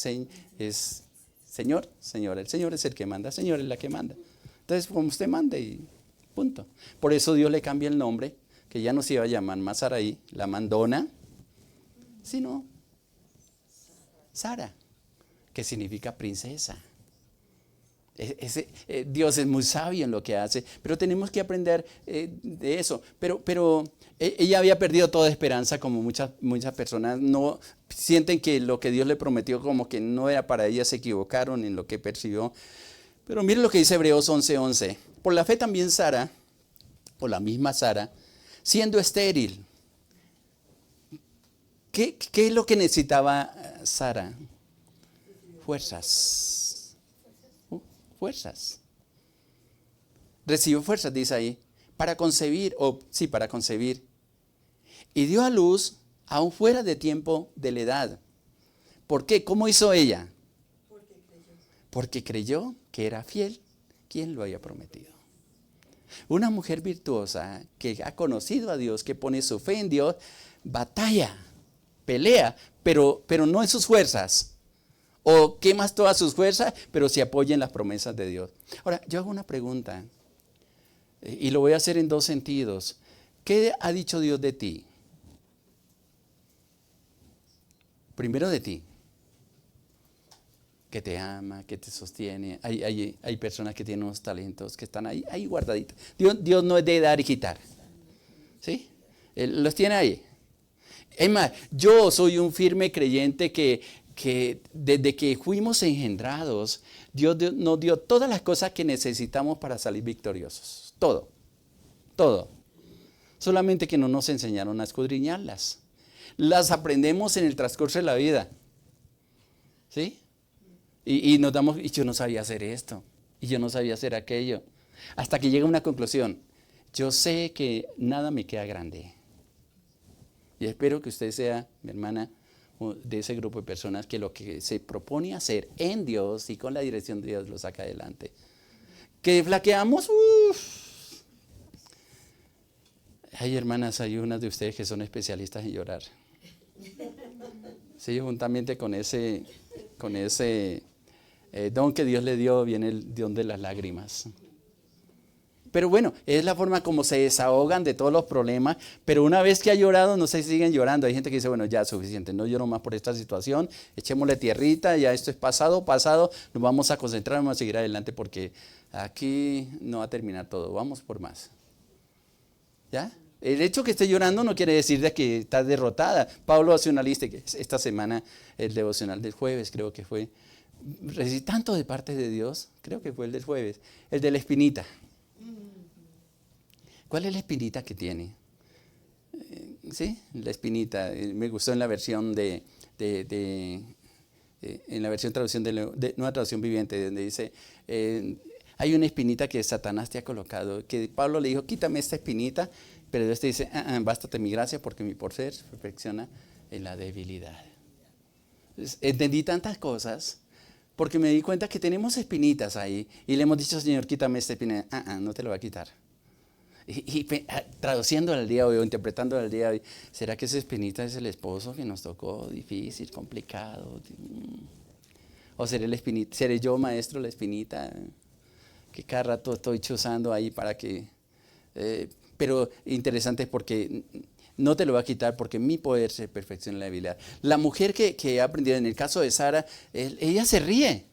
Speaker 1: Es señor, señora. El Señor es el que manda, señora es la que manda. Entonces, como usted mande y punto. Por eso Dios le cambia el nombre, que ya no se iba a llamar más Saraí, la mandona, sino Sara, que significa princesa. Dios es muy sabio en lo que hace, pero tenemos que aprender de eso. Pero ella había perdido toda esperanza, como muchas personas no sienten que lo que Dios le prometió como que no era para ella, se equivocaron en lo que percibió. Pero miren lo que dice Hebreos 11:11. Por la fe también Sara, o la misma Sara, siendo estéril. ¿Qué es lo que necesitaba Sara? Fuerzas. Fuerzas. Recibió fuerzas, dice ahí, para concebir. Y dio a luz aún fuera de tiempo de la edad. ¿Por qué? ¿Cómo hizo ella? Porque creyó que era fiel quien lo había prometido. Una mujer virtuosa que ha conocido a Dios, que pone su fe en Dios, batalla, pelea, pero no en sus fuerzas. O quemas todas sus fuerzas, pero se apoya en las promesas de Dios. Ahora, yo hago una pregunta, y lo voy a hacer en dos sentidos. ¿Qué ha dicho Dios de ti? Primero de ti. Que te ama, que te sostiene. Hay personas que tienen unos talentos que están ahí guardaditos. Dios no es de dar y quitar. ¿Sí? Él los tiene ahí. Es más, yo soy un firme creyente que desde que fuimos engendrados, Dios nos dio todas las cosas que necesitamos para salir victoriosos. Todo. Todo. Solamente que no nos enseñaron a escudriñarlas. Las aprendemos en el transcurso de la vida. ¿Sí? Y nos damos, y yo no sabía hacer esto, y yo no sabía hacer aquello. Hasta que llega una conclusión. Yo sé que nada me queda grande. Y espero que usted sea, mi hermana, de ese grupo de personas que lo que se propone hacer en Dios y con la dirección de Dios lo saca adelante. Que flaqueamos, Hay hermanas, hay unas de ustedes que son especialistas en llorar. Sí, juntamente con ese don que Dios le dio, viene el don de las lágrimas. Pero bueno, es la forma como se desahogan de todos los problemas, pero una vez que ha llorado no se siguen llorando. Hay gente que dice, bueno, ya es suficiente, no lloro más por esta situación, echémosle tierrita, ya esto es pasado, nos vamos a concentrar, vamos a seguir adelante porque aquí no va a terminar todo, vamos por más. ¿Ya? El hecho que esté llorando no quiere decir de que está derrotada. Pablo hace una lista, que esta semana, el devocional del jueves creo que fue, recibí tanto de parte de Dios, creo que fue el del jueves, el de la espinita. ¿Cuál es la espinita que tiene? Sí, la espinita. Me gustó en la versión en la versión traducción de nueva traducción viviente, donde dice, hay una espinita que Satanás te ha colocado, que Pablo le dijo, quítame esta espinita, pero Dios te dice, bástate mi gracia porque mi poder se perfecciona en la debilidad. Entonces, entendí tantas cosas porque me di cuenta que tenemos espinitas ahí y le hemos dicho, Señor, quítame esta espina. No te lo va a quitar. Y traduciendo al día de hoy o interpretando al día de hoy, ¿será que esa espinita es el esposo que nos tocó? Difícil, complicado. ¿O seré yo, maestro, la espinita? Que cada rato estoy chuzando ahí para que... pero interesante porque no te lo va a quitar porque mi poder se perfecciona en la debilidad. La mujer que ha aprendido, en el caso de Sara, ella se ríe.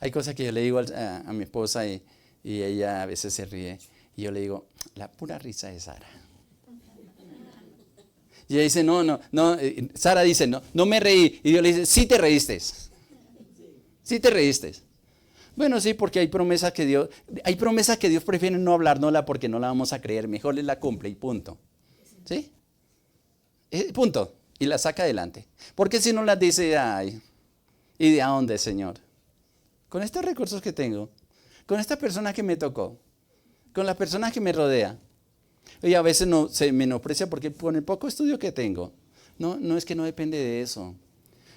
Speaker 1: Hay cosas que yo le digo a mi esposa y ella a veces se ríe. Y yo le digo, la pura risa de Sara. Y ella dice, no, Sara dice, no me reí. Y yo le dice, sí te reíste. Sí te reíste. Bueno, sí, porque hay promesas que Dios prefiere no hablárnosla porque no la vamos a creer. Mejor le la cumple y punto. ¿Sí? Punto. Y la saca adelante. Porque si no las dice, ay, ¿y de a dónde, Señor? Con estos recursos que tengo, con esta persona que me tocó, con las personas que me rodea. Y a veces no se menosprecia porque con el poco estudio que tengo. No es que no depende de eso.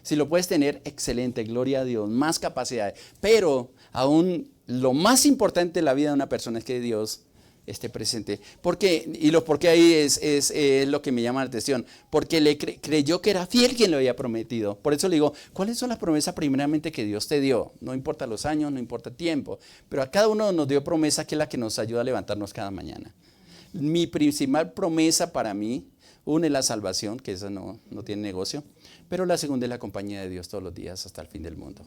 Speaker 1: Si lo puedes tener, excelente, gloria a Dios, más capacidades. Pero aún lo más importante de la vida de una persona es que Dios esté presente. ¿Por qué? Y lo por qué ahí es lo que me llama la atención. Porque le creyó que era fiel quien lo había prometido. Por eso le digo, ¿cuáles son las promesas primeramente que Dios te dio? No importa los años, no importa el tiempo. Pero a cada uno nos dio promesa que es la que nos ayuda a levantarnos cada mañana. Mi principal promesa para mí, una es la salvación, que esa no tiene negocio. Pero la segunda es la compañía de Dios todos los días hasta el fin del mundo.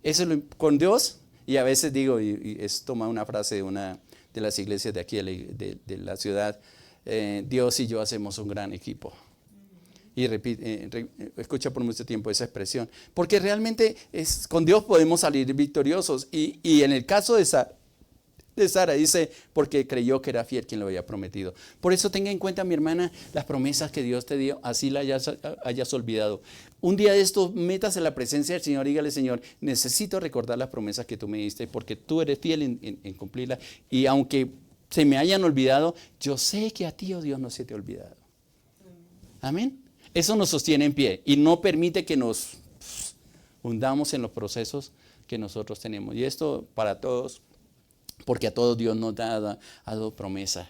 Speaker 1: Eso es con Dios. Y a veces digo, y es tomar una frase de una de las iglesias de aquí de la ciudad, Dios y yo hacemos un gran equipo. Y escucha por mucho tiempo esa expresión. Porque realmente con Dios podemos salir victoriosos. Y en el caso de Sara dice, porque creyó que era fiel quien lo había prometido. Por eso tenga en cuenta, mi hermana, las promesas que Dios te dio, así las hayas olvidado. Un día de estos, métase en la presencia del Señor, dígale, Señor, necesito recordar las promesas que tú me diste, porque tú eres fiel en cumplirlas. Y aunque se me hayan olvidado, yo sé que a ti, oh Dios, no se te ha olvidado. Amén. Eso nos sostiene en pie y no permite que nos hundamos en los procesos que nosotros tenemos. Y esto para todos, porque a todos Dios nos ha dado promesa.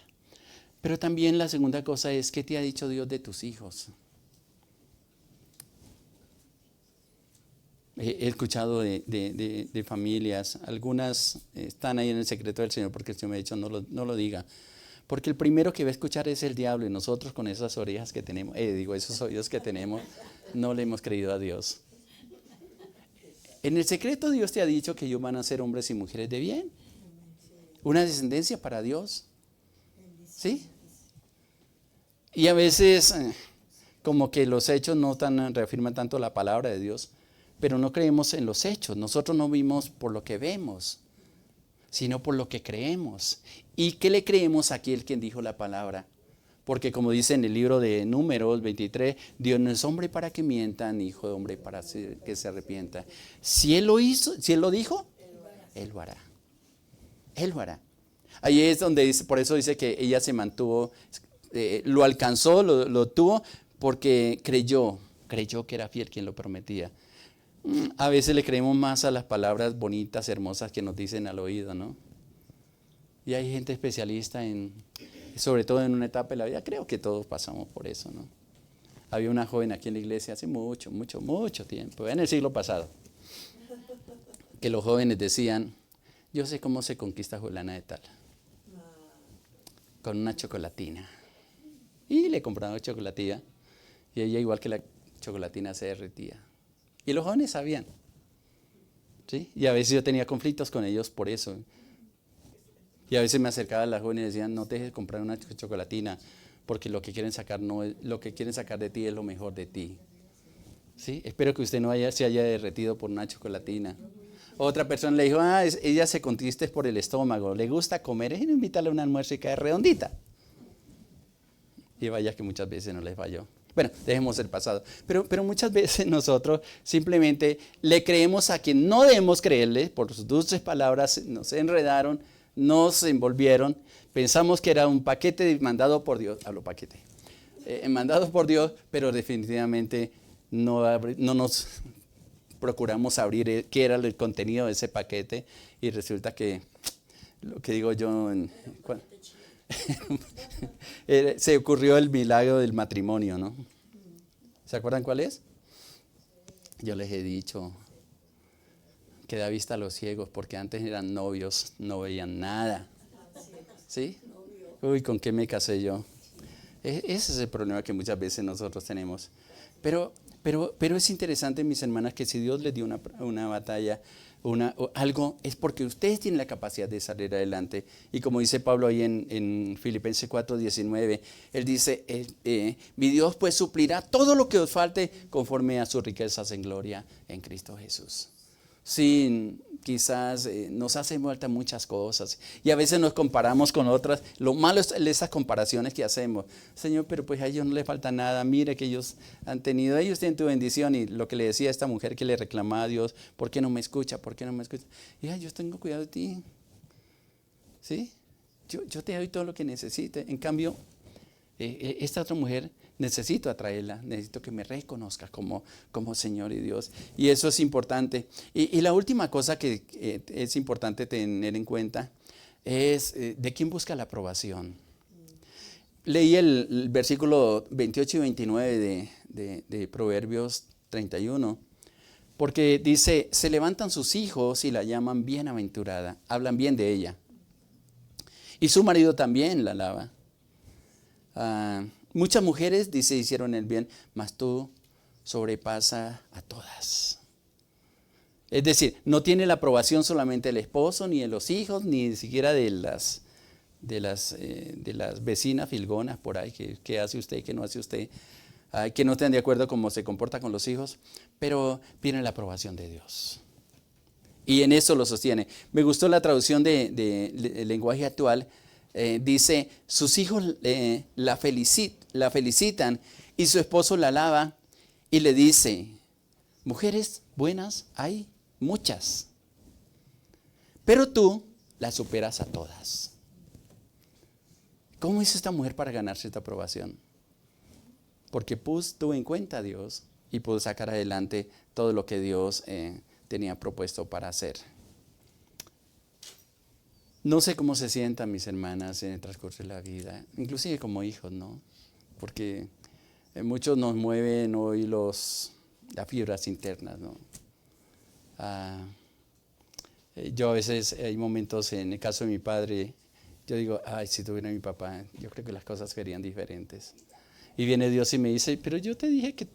Speaker 1: Pero también la segunda cosa es, ¿qué te ha dicho Dios de tus hijos? He escuchado de familias, algunas están ahí en el secreto del Señor porque el Señor me ha dicho no lo diga. Porque el primero que va a escuchar es el diablo y nosotros con esas orejas que tenemos, esos oídos que tenemos, no le hemos creído a Dios. En el secreto Dios te ha dicho que ellos van a ser hombres y mujeres de bien. Una descendencia para Dios. ¿Sí? Y a veces como que los hechos no reafirman tanto la palabra de Dios, pero no creemos en los hechos. Nosotros no vivimos por lo que vemos, sino por lo que creemos. ¿Y qué le creemos a aquel quien dijo la palabra? Porque como dice en el libro de Números 23, Dios no es hombre para que mienta, ni hijo de hombre para que se arrepienta. Si Él lo hizo, si Él lo dijo, Él lo hará. Él lo hará. Ahí es donde dice, por eso dice que ella se mantuvo, lo alcanzó, lo tuvo, porque creyó que era fiel quien lo prometía. A veces le creemos más a las palabras bonitas, hermosas que nos dicen al oído, ¿no? Y hay gente especialista sobre todo en una etapa de la vida, creo que todos pasamos por eso, ¿no? Había una joven aquí en la iglesia hace mucho tiempo, en el siglo pasado, que los jóvenes decían, yo sé cómo se conquista fulana de tal, con una chocolatina. Y le compraban chocolatina, y ella igual que la chocolatina se derretía. Y los jóvenes sabían, ¿sí? Y a veces yo tenía conflictos con ellos por eso. Y a veces me acercaba a las jóvenes y decían, no te dejes comprar una chocolatina, porque lo que quieren sacar lo que quieren sacar de ti es lo mejor de ti. ¿Sí? Espero que usted no se haya derretido por una chocolatina. Otra persona le dijo, ella se contriste por el estómago, le gusta comer, invítale a un almuerzo y cae redondita. Y vaya que muchas veces no les falló. Bueno, dejemos el pasado. Pero muchas veces nosotros simplemente le creemos a quien no debemos creerle, por sus dulces palabras nos enredaron, nos envolvieron, pensamos que era un paquete mandado por Dios, mandado por Dios, pero definitivamente no nos procuramos abrir qué era el contenido de ese paquete y resulta que, lo que digo yo, se ocurrió el milagro del matrimonio, ¿no? ¿Se acuerdan cuál es? Yo les he dicho que da vista a los ciegos, porque antes eran novios, no veían nada. ¿Sí? Uy, ¿con qué me casé yo? Ese es el problema que muchas veces nosotros tenemos. Pero es interesante, mis hermanas, que si Dios les dio una batalla, algo, es porque ustedes tienen la capacidad de salir adelante. Y como dice Pablo ahí en Filipenses 4:19, él dice, mi Dios pues suplirá todo lo que os falte conforme a sus riquezas en gloria en Cristo Jesús. Sí, quizás nos hacen falta muchas cosas y a veces nos comparamos con otras. Lo malo es esas comparaciones que hacemos. Señor, pero pues a ellos no les falta nada. Mire que ellos tienen tu bendición. Y lo que le decía a esta mujer que le reclamaba a Dios, ¿por qué no me escucha? ¿Por qué no me escucha? Y yo tengo cuidado de ti. ¿Sí? Yo te doy todo lo que necesite. En cambio, esta otra mujer, necesito atraerla, necesito que me reconozca como Señor y Dios. Y eso es importante. Y la última cosa que es importante tener en cuenta es de quién busca la aprobación. Leí el versículo 28 y 29 de Proverbios 31, porque dice, se levantan sus hijos y la llaman bienaventurada, hablan bien de ella. Y su marido también la alaba. Muchas mujeres, dice, hicieron el bien, mas tú sobrepasa a todas. Es decir, no tiene la aprobación solamente del esposo, ni de los hijos, ni siquiera de las vecinas filgonas por ahí, que hace usted, que no hace usted, que no están de acuerdo cómo se comporta con los hijos, pero tiene la aprobación de Dios. Y en eso lo sostiene. Me gustó la traducción del lenguaje actual. Dice, sus hijos la felicitan y su esposo la alaba y le dice, mujeres buenas hay muchas, pero tú las superas a todas. ¿Cómo hizo esta mujer para ganarse esta aprobación? Porque tuvo en cuenta a Dios y pudo sacar adelante todo lo que Dios tenía propuesto para hacer. No sé cómo se sientan mis hermanas en el transcurso de la vida, inclusive como hijos, ¿no? Porque muchos nos mueven hoy las fibras internas, ¿no? Yo a veces hay momentos, en el caso de mi padre, Yo digo, ay, si tuviera mi papá, yo creo que las cosas serían diferentes. Y viene Dios y me dice, pero yo te dije que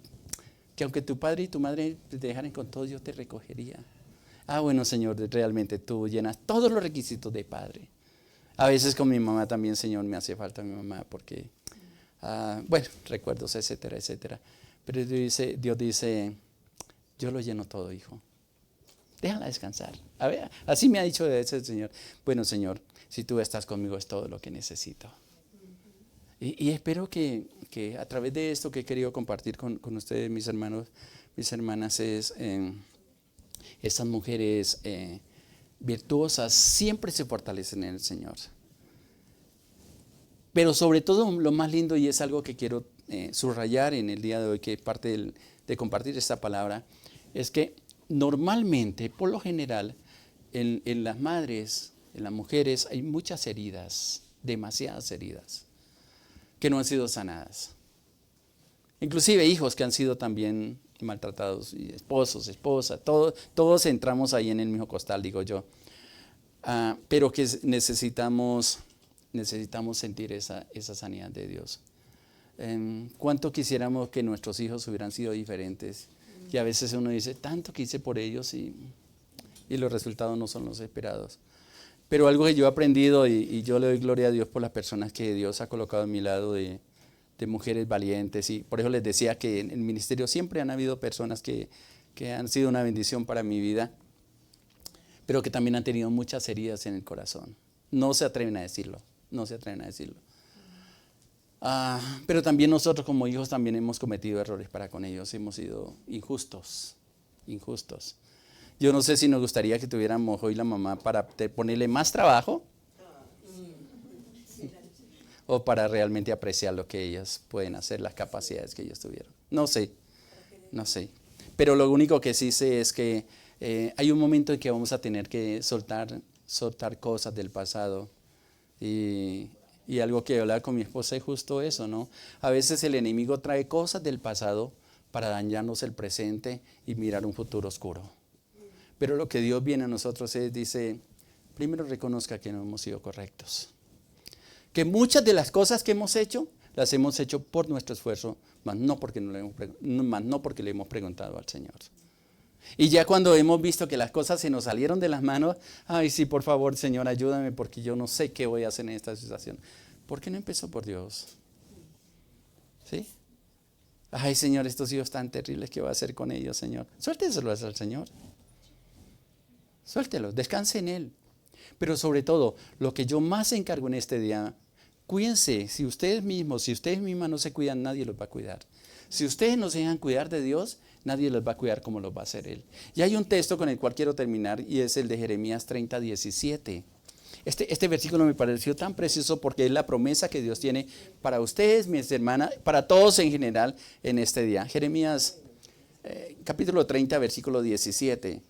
Speaker 1: aunque tu padre y tu madre te dejaran con todo, yo te recogería. Ah, bueno, Señor, realmente tú llenas todos los requisitos de padre. A veces con mi mamá también, Señor, me hace falta mi mamá porque, bueno, recuerdos, etcétera, etcétera. Pero Dios dice, yo lo lleno todo, hijo. Déjala descansar. A ver, así me ha dicho ese Señor. Bueno, Señor, si tú estás conmigo es todo lo que necesito. Y espero que a través de esto que he querido compartir con ustedes, mis hermanos, mis hermanas, es estas mujeres virtuosas siempre se fortalecen en el Señor. Pero sobre todo lo más lindo, y es algo que quiero subrayar en el día de hoy, que es parte de compartir esta palabra, es que normalmente, por lo general, en las madres, en las mujeres, hay muchas heridas, demasiadas heridas, que no han sido sanadas. Inclusive hijos que han sido también maltratados, y esposos, esposas, todos entramos ahí en el mismo costal, digo yo. Pero que necesitamos sentir esa sanidad de Dios. ¿Cuánto quisiéramos que nuestros hijos hubieran sido diferentes? Y a veces uno dice, tanto que hice por ellos y los resultados no son los esperados. Pero algo que yo he aprendido, y yo le doy gloria a Dios por las personas que Dios ha colocado a mi lado de mujeres valientes. Y por eso les decía que en el ministerio siempre han habido personas que han sido una bendición para mi vida, pero que también han tenido muchas heridas en el corazón. No se atreven a decirlo, no se atreven a decirlo. Pero también nosotros como hijos también hemos cometido errores para con ellos, hemos sido injustos. Yo no sé si nos gustaría que tuviéramos hoy la mamá para ponerle más trabajo o para realmente apreciar lo que ellas pueden hacer, las capacidades que ellos tuvieron. No sé. Pero lo único que sí sé es que hay un momento en que vamos a tener que soltar cosas del pasado. Y algo que hablaba con mi esposa es justo eso, ¿no? A veces el enemigo trae cosas del pasado para dañarnos el presente y mirar un futuro oscuro. Pero lo que Dios viene a nosotros dice, primero reconozca que no hemos sido correctos. Que muchas de las cosas que hemos hecho, las hemos hecho por nuestro esfuerzo, más no porque le hemos preguntado al Señor. Y ya cuando hemos visto que las cosas se nos salieron de las manos, ay sí, por favor, Señor, ayúdame porque yo no sé qué voy a hacer en esta situación. ¿Por qué no empezó por Dios? ¿Sí? Ay, Señor, estos hijos tan terribles, ¿qué va a hacer con ellos, Señor? Suélteselos al Señor. Suéltelos, descanse en Él. Pero sobre todo, lo que yo más encargo en este día, cuídense. Si ustedes mismos, si ustedes mismas no se cuidan, nadie los va a cuidar. Si ustedes no se dejan cuidar de Dios, nadie los va a cuidar como los va a hacer Él. Y hay un texto con el cual quiero terminar y es el de Jeremías 30:17. Este versículo me pareció tan precioso porque es la promesa que Dios tiene para ustedes, mis hermanas, para todos en general en este día. Jeremías capítulo 30, versículo 17.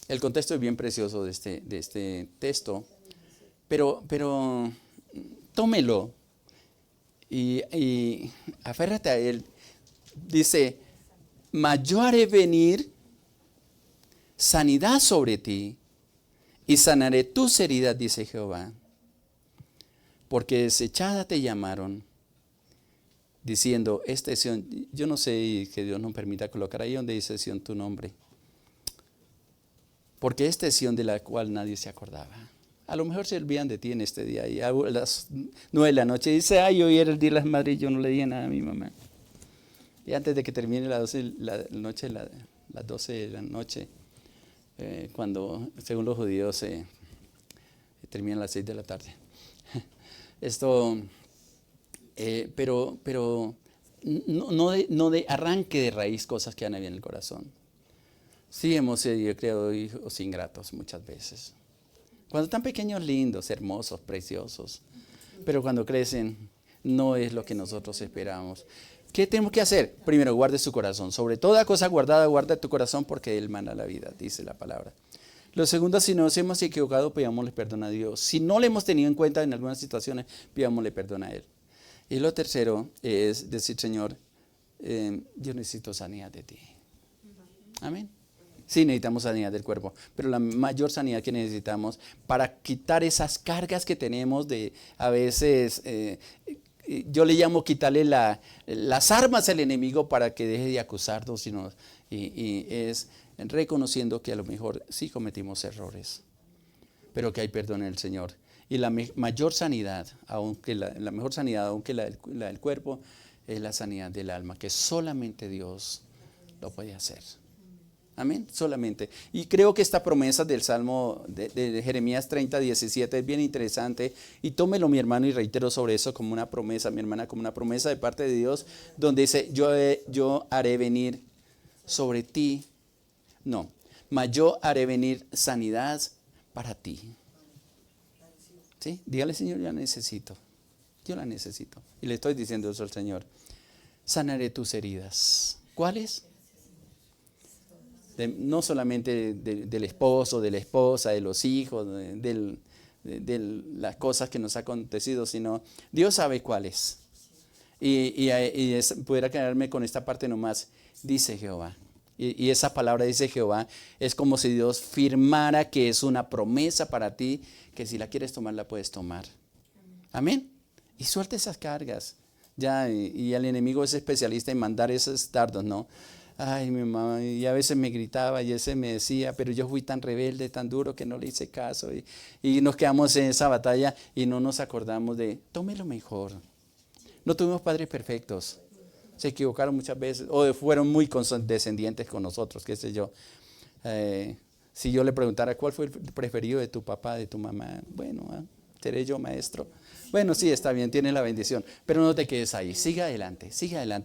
Speaker 1: El contexto es bien precioso de este texto, pero tómelo y aférrate a él. Dice, mas yo haré venir sanidad sobre ti y sanaré tus heridas, dice Jehová, porque desechada te llamaron, diciendo, esta es Sión. Yo no sé, y que Dios nos permita colocar ahí donde dice Sión tu nombre, porque esta es Sión de la cual nadie se acordaba. A lo mejor se olvidan de ti en este día, y a las 9 de la noche dice, ay, hoy era el día de las madres y yo no le dije nada a mi mamá. Y antes de que termine las 12 de la noche, cuando según los judíos terminan las 6 de la tarde. Pero no de arranque de raíz cosas que han habido en el corazón. Sí hemos sido creado hijos ingratos muchas veces. Cuando están pequeños, lindos, hermosos, preciosos. Pero cuando crecen, no es lo que nosotros esperamos. ¿Qué tenemos que hacer? Primero, guarde su corazón. Sobre toda cosa guardada, guarda tu corazón porque Él manda la vida, dice la palabra. Lo segundo, si nos hemos equivocado, pidámosle perdón a Dios. Si no le hemos tenido en cuenta en algunas situaciones, pidámosle perdón a Él. Y lo tercero es decir, Señor, yo necesito sanidad de ti. Amén. Sí, necesitamos sanidad del cuerpo, pero la mayor sanidad que necesitamos para quitar esas cargas que tenemos de a veces, yo le llamo quitarle las armas al enemigo para que deje de acusarnos, y es reconociendo que a lo mejor sí cometimos errores, pero que hay perdón en el Señor. Y la mayor sanidad, aunque la mejor sanidad, aunque la del cuerpo, es la sanidad del alma, que solamente Dios lo puede hacer. Amén, solamente. Y creo que esta promesa del Salmo de Jeremías 30:17 es bien interesante. Y tómelo, mi hermano, y reitero sobre eso como una promesa, mi hermana, como una promesa de parte de Dios, donde dice, yo haré venir sobre ti, no, mas yo haré venir sanidad para ti. ¿Sí? Dígale, Señor, yo la necesito. Y le estoy diciendo eso al Señor. Sanaré tus heridas. ¿Cuáles? No solamente del esposo, de la esposa, de los hijos, de las cosas que nos ha acontecido, sino Dios sabe cuáles. Y pudiera quedarme con esta parte nomás, dice Jehová. Y esa palabra dice Jehová es como si Dios firmara que es una promesa para ti, que si la quieres tomar, la puedes tomar. Amén. Y suelta esas cargas. Ya, y el enemigo es especialista en mandar esos dardos, ¿no? Ay, mi mamá, y a veces me gritaba y ese me decía, pero yo fui tan rebelde, tan duro que no le hice caso. Y nos quedamos en esa batalla y no nos acordamos de, tome lo mejor. No tuvimos padres perfectos. Se equivocaron muchas veces o fueron muy condescendientes con nosotros, qué sé yo. Si yo le preguntara cuál fue el preferido de tu papá, de tu mamá, bueno, seré yo maestro. Bueno, sí, está bien, tienes la bendición, pero no te quedes ahí, siga adelante,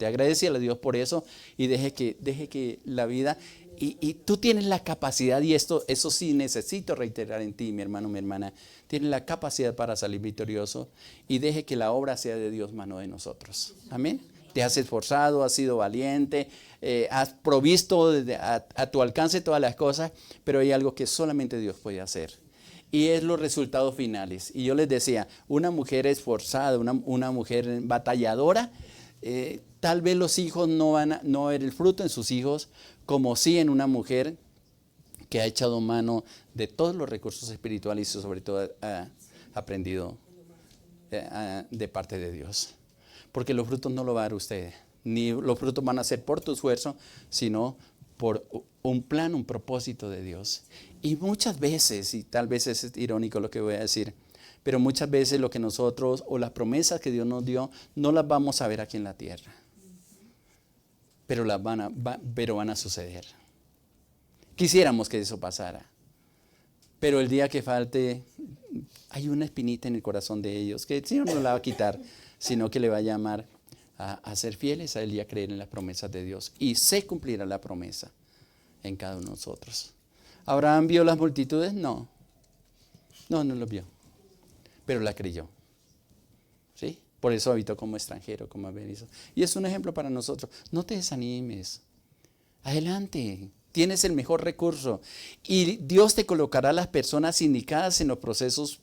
Speaker 1: agradecele a Dios por eso y deje que la vida, y tú tienes la capacidad, y eso sí necesito reiterar en ti, mi hermano, mi hermana, tienes la capacidad para salir victorioso y deje que la obra sea de Dios, mano de nosotros. Amén. Te has esforzado, has sido valiente, has provisto a tu alcance todas las cosas, pero hay algo que solamente Dios puede hacer. Y es los resultados finales. Y yo les decía, una mujer esforzada, una mujer batalladora, tal vez los hijos no van a ver el fruto en sus hijos, como sí en una mujer que ha echado mano de todos los recursos espirituales y sobre todo ha aprendido de parte de Dios. Porque los frutos no lo va a dar usted, ni los frutos van a ser por tu esfuerzo, sino por un plan, un propósito de Dios. Y muchas veces, y tal vez es irónico lo que voy a decir, pero muchas veces lo que nosotros, o las promesas que Dios nos dio, no las vamos a ver aquí en la tierra. Pero van a suceder. Quisiéramos que eso pasara. Pero el día que falte, hay una espinita en el corazón de ellos, que el Señor no la va a quitar, sino que le va a llamar a ser fieles a Él y a creer en las promesas de Dios. Y se cumplirá la promesa en cada uno de nosotros. ¿Abraham vio las multitudes? No lo vio, pero la creyó. ¿Sí? Por eso habitó como extranjero, como averizo. Y es un ejemplo para nosotros. No te desanimes. Adelante. Tienes el mejor recurso. Y Dios te colocará las personas indicadas en los procesos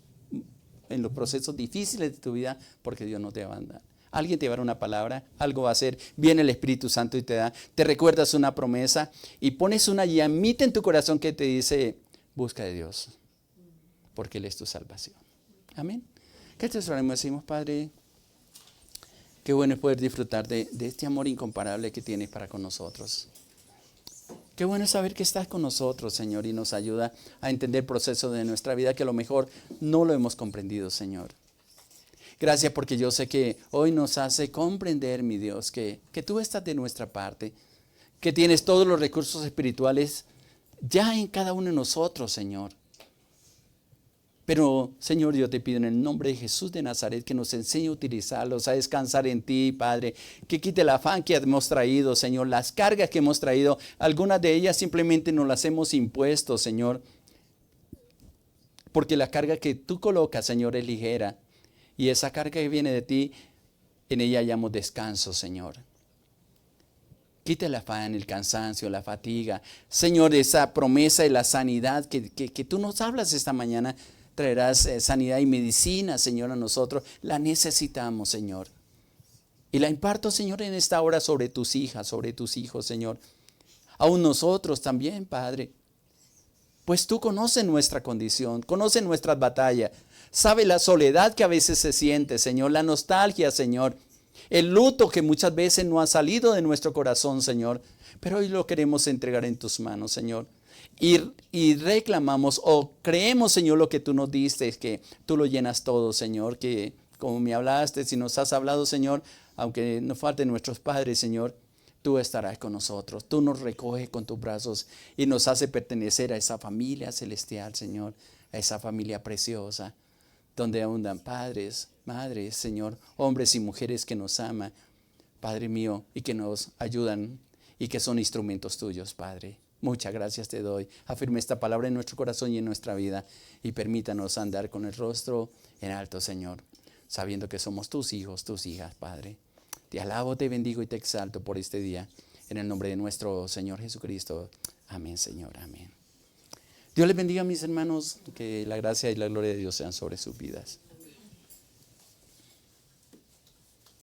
Speaker 1: difíciles de tu vida, porque Dios no te va a abandonar. Alguien te va a dar una palabra, algo va a hacer, viene el Espíritu Santo y te recuerdas una promesa y pones una llamita en tu corazón que te dice, busca de Dios, porque Él es tu salvación. Amén. ¿Qué te decimos, Padre? Qué bueno es poder disfrutar de este amor incomparable que tienes para con nosotros. Qué bueno es saber que estás con nosotros, Señor, y nos ayuda a entender el proceso de nuestra vida que a lo mejor no lo hemos comprendido, Señor. Gracias porque yo sé que hoy nos hace comprender, mi Dios, que tú estás de nuestra parte, que tienes todos los recursos espirituales ya en cada uno de nosotros, Señor. Pero, Señor, yo te pido en el nombre de Jesús de Nazaret que nos enseñe a utilizarlos, a descansar en ti, Padre. Que quite el afán que hemos traído, Señor, las cargas que hemos traído. Algunas de ellas simplemente nos las hemos impuesto, Señor. Porque la carga que tú colocas, Señor, es ligera. Y esa carga que viene de ti, en ella hallamos descanso, Señor. Quita el afán, el cansancio, la fatiga. Señor, esa promesa de la sanidad que tú nos hablas esta mañana, traerás sanidad y medicina, Señor, a nosotros. La necesitamos, Señor. Y la imparto, Señor, en esta hora sobre tus hijas, sobre tus hijos, Señor. Aún nosotros también, Padre. Pues tú conoces nuestra condición, conoces nuestras batallas. Sabe la soledad que a veces se siente, Señor, la nostalgia, Señor. El luto que muchas veces no ha salido de nuestro corazón, Señor. Pero hoy lo queremos entregar en tus manos, Señor. Y reclamamos o creemos, Señor, lo que tú nos diste, que tú lo llenas todo, Señor. Que como me hablaste, si nos has hablado, Señor, aunque nos falten nuestros padres, Señor, tú estarás con nosotros. Tú nos recoges con tus brazos y nos hace pertenecer a esa familia celestial, Señor. A esa familia preciosa, donde abundan padres, madres, Señor, hombres y mujeres que nos aman, Padre mío, y que nos ayudan y que son instrumentos tuyos, Padre. Muchas gracias te doy. Afirme esta palabra en nuestro corazón y en nuestra vida y permítanos andar con el rostro en alto, Señor, sabiendo que somos tus hijos, tus hijas, Padre. Te alabo, te bendigo y te exalto por este día. En el nombre de nuestro Señor Jesucristo. Amén, Señor. Amén. Dios les bendiga, mis hermanos. Que la gracia y la gloria de Dios sean sobre sus vidas.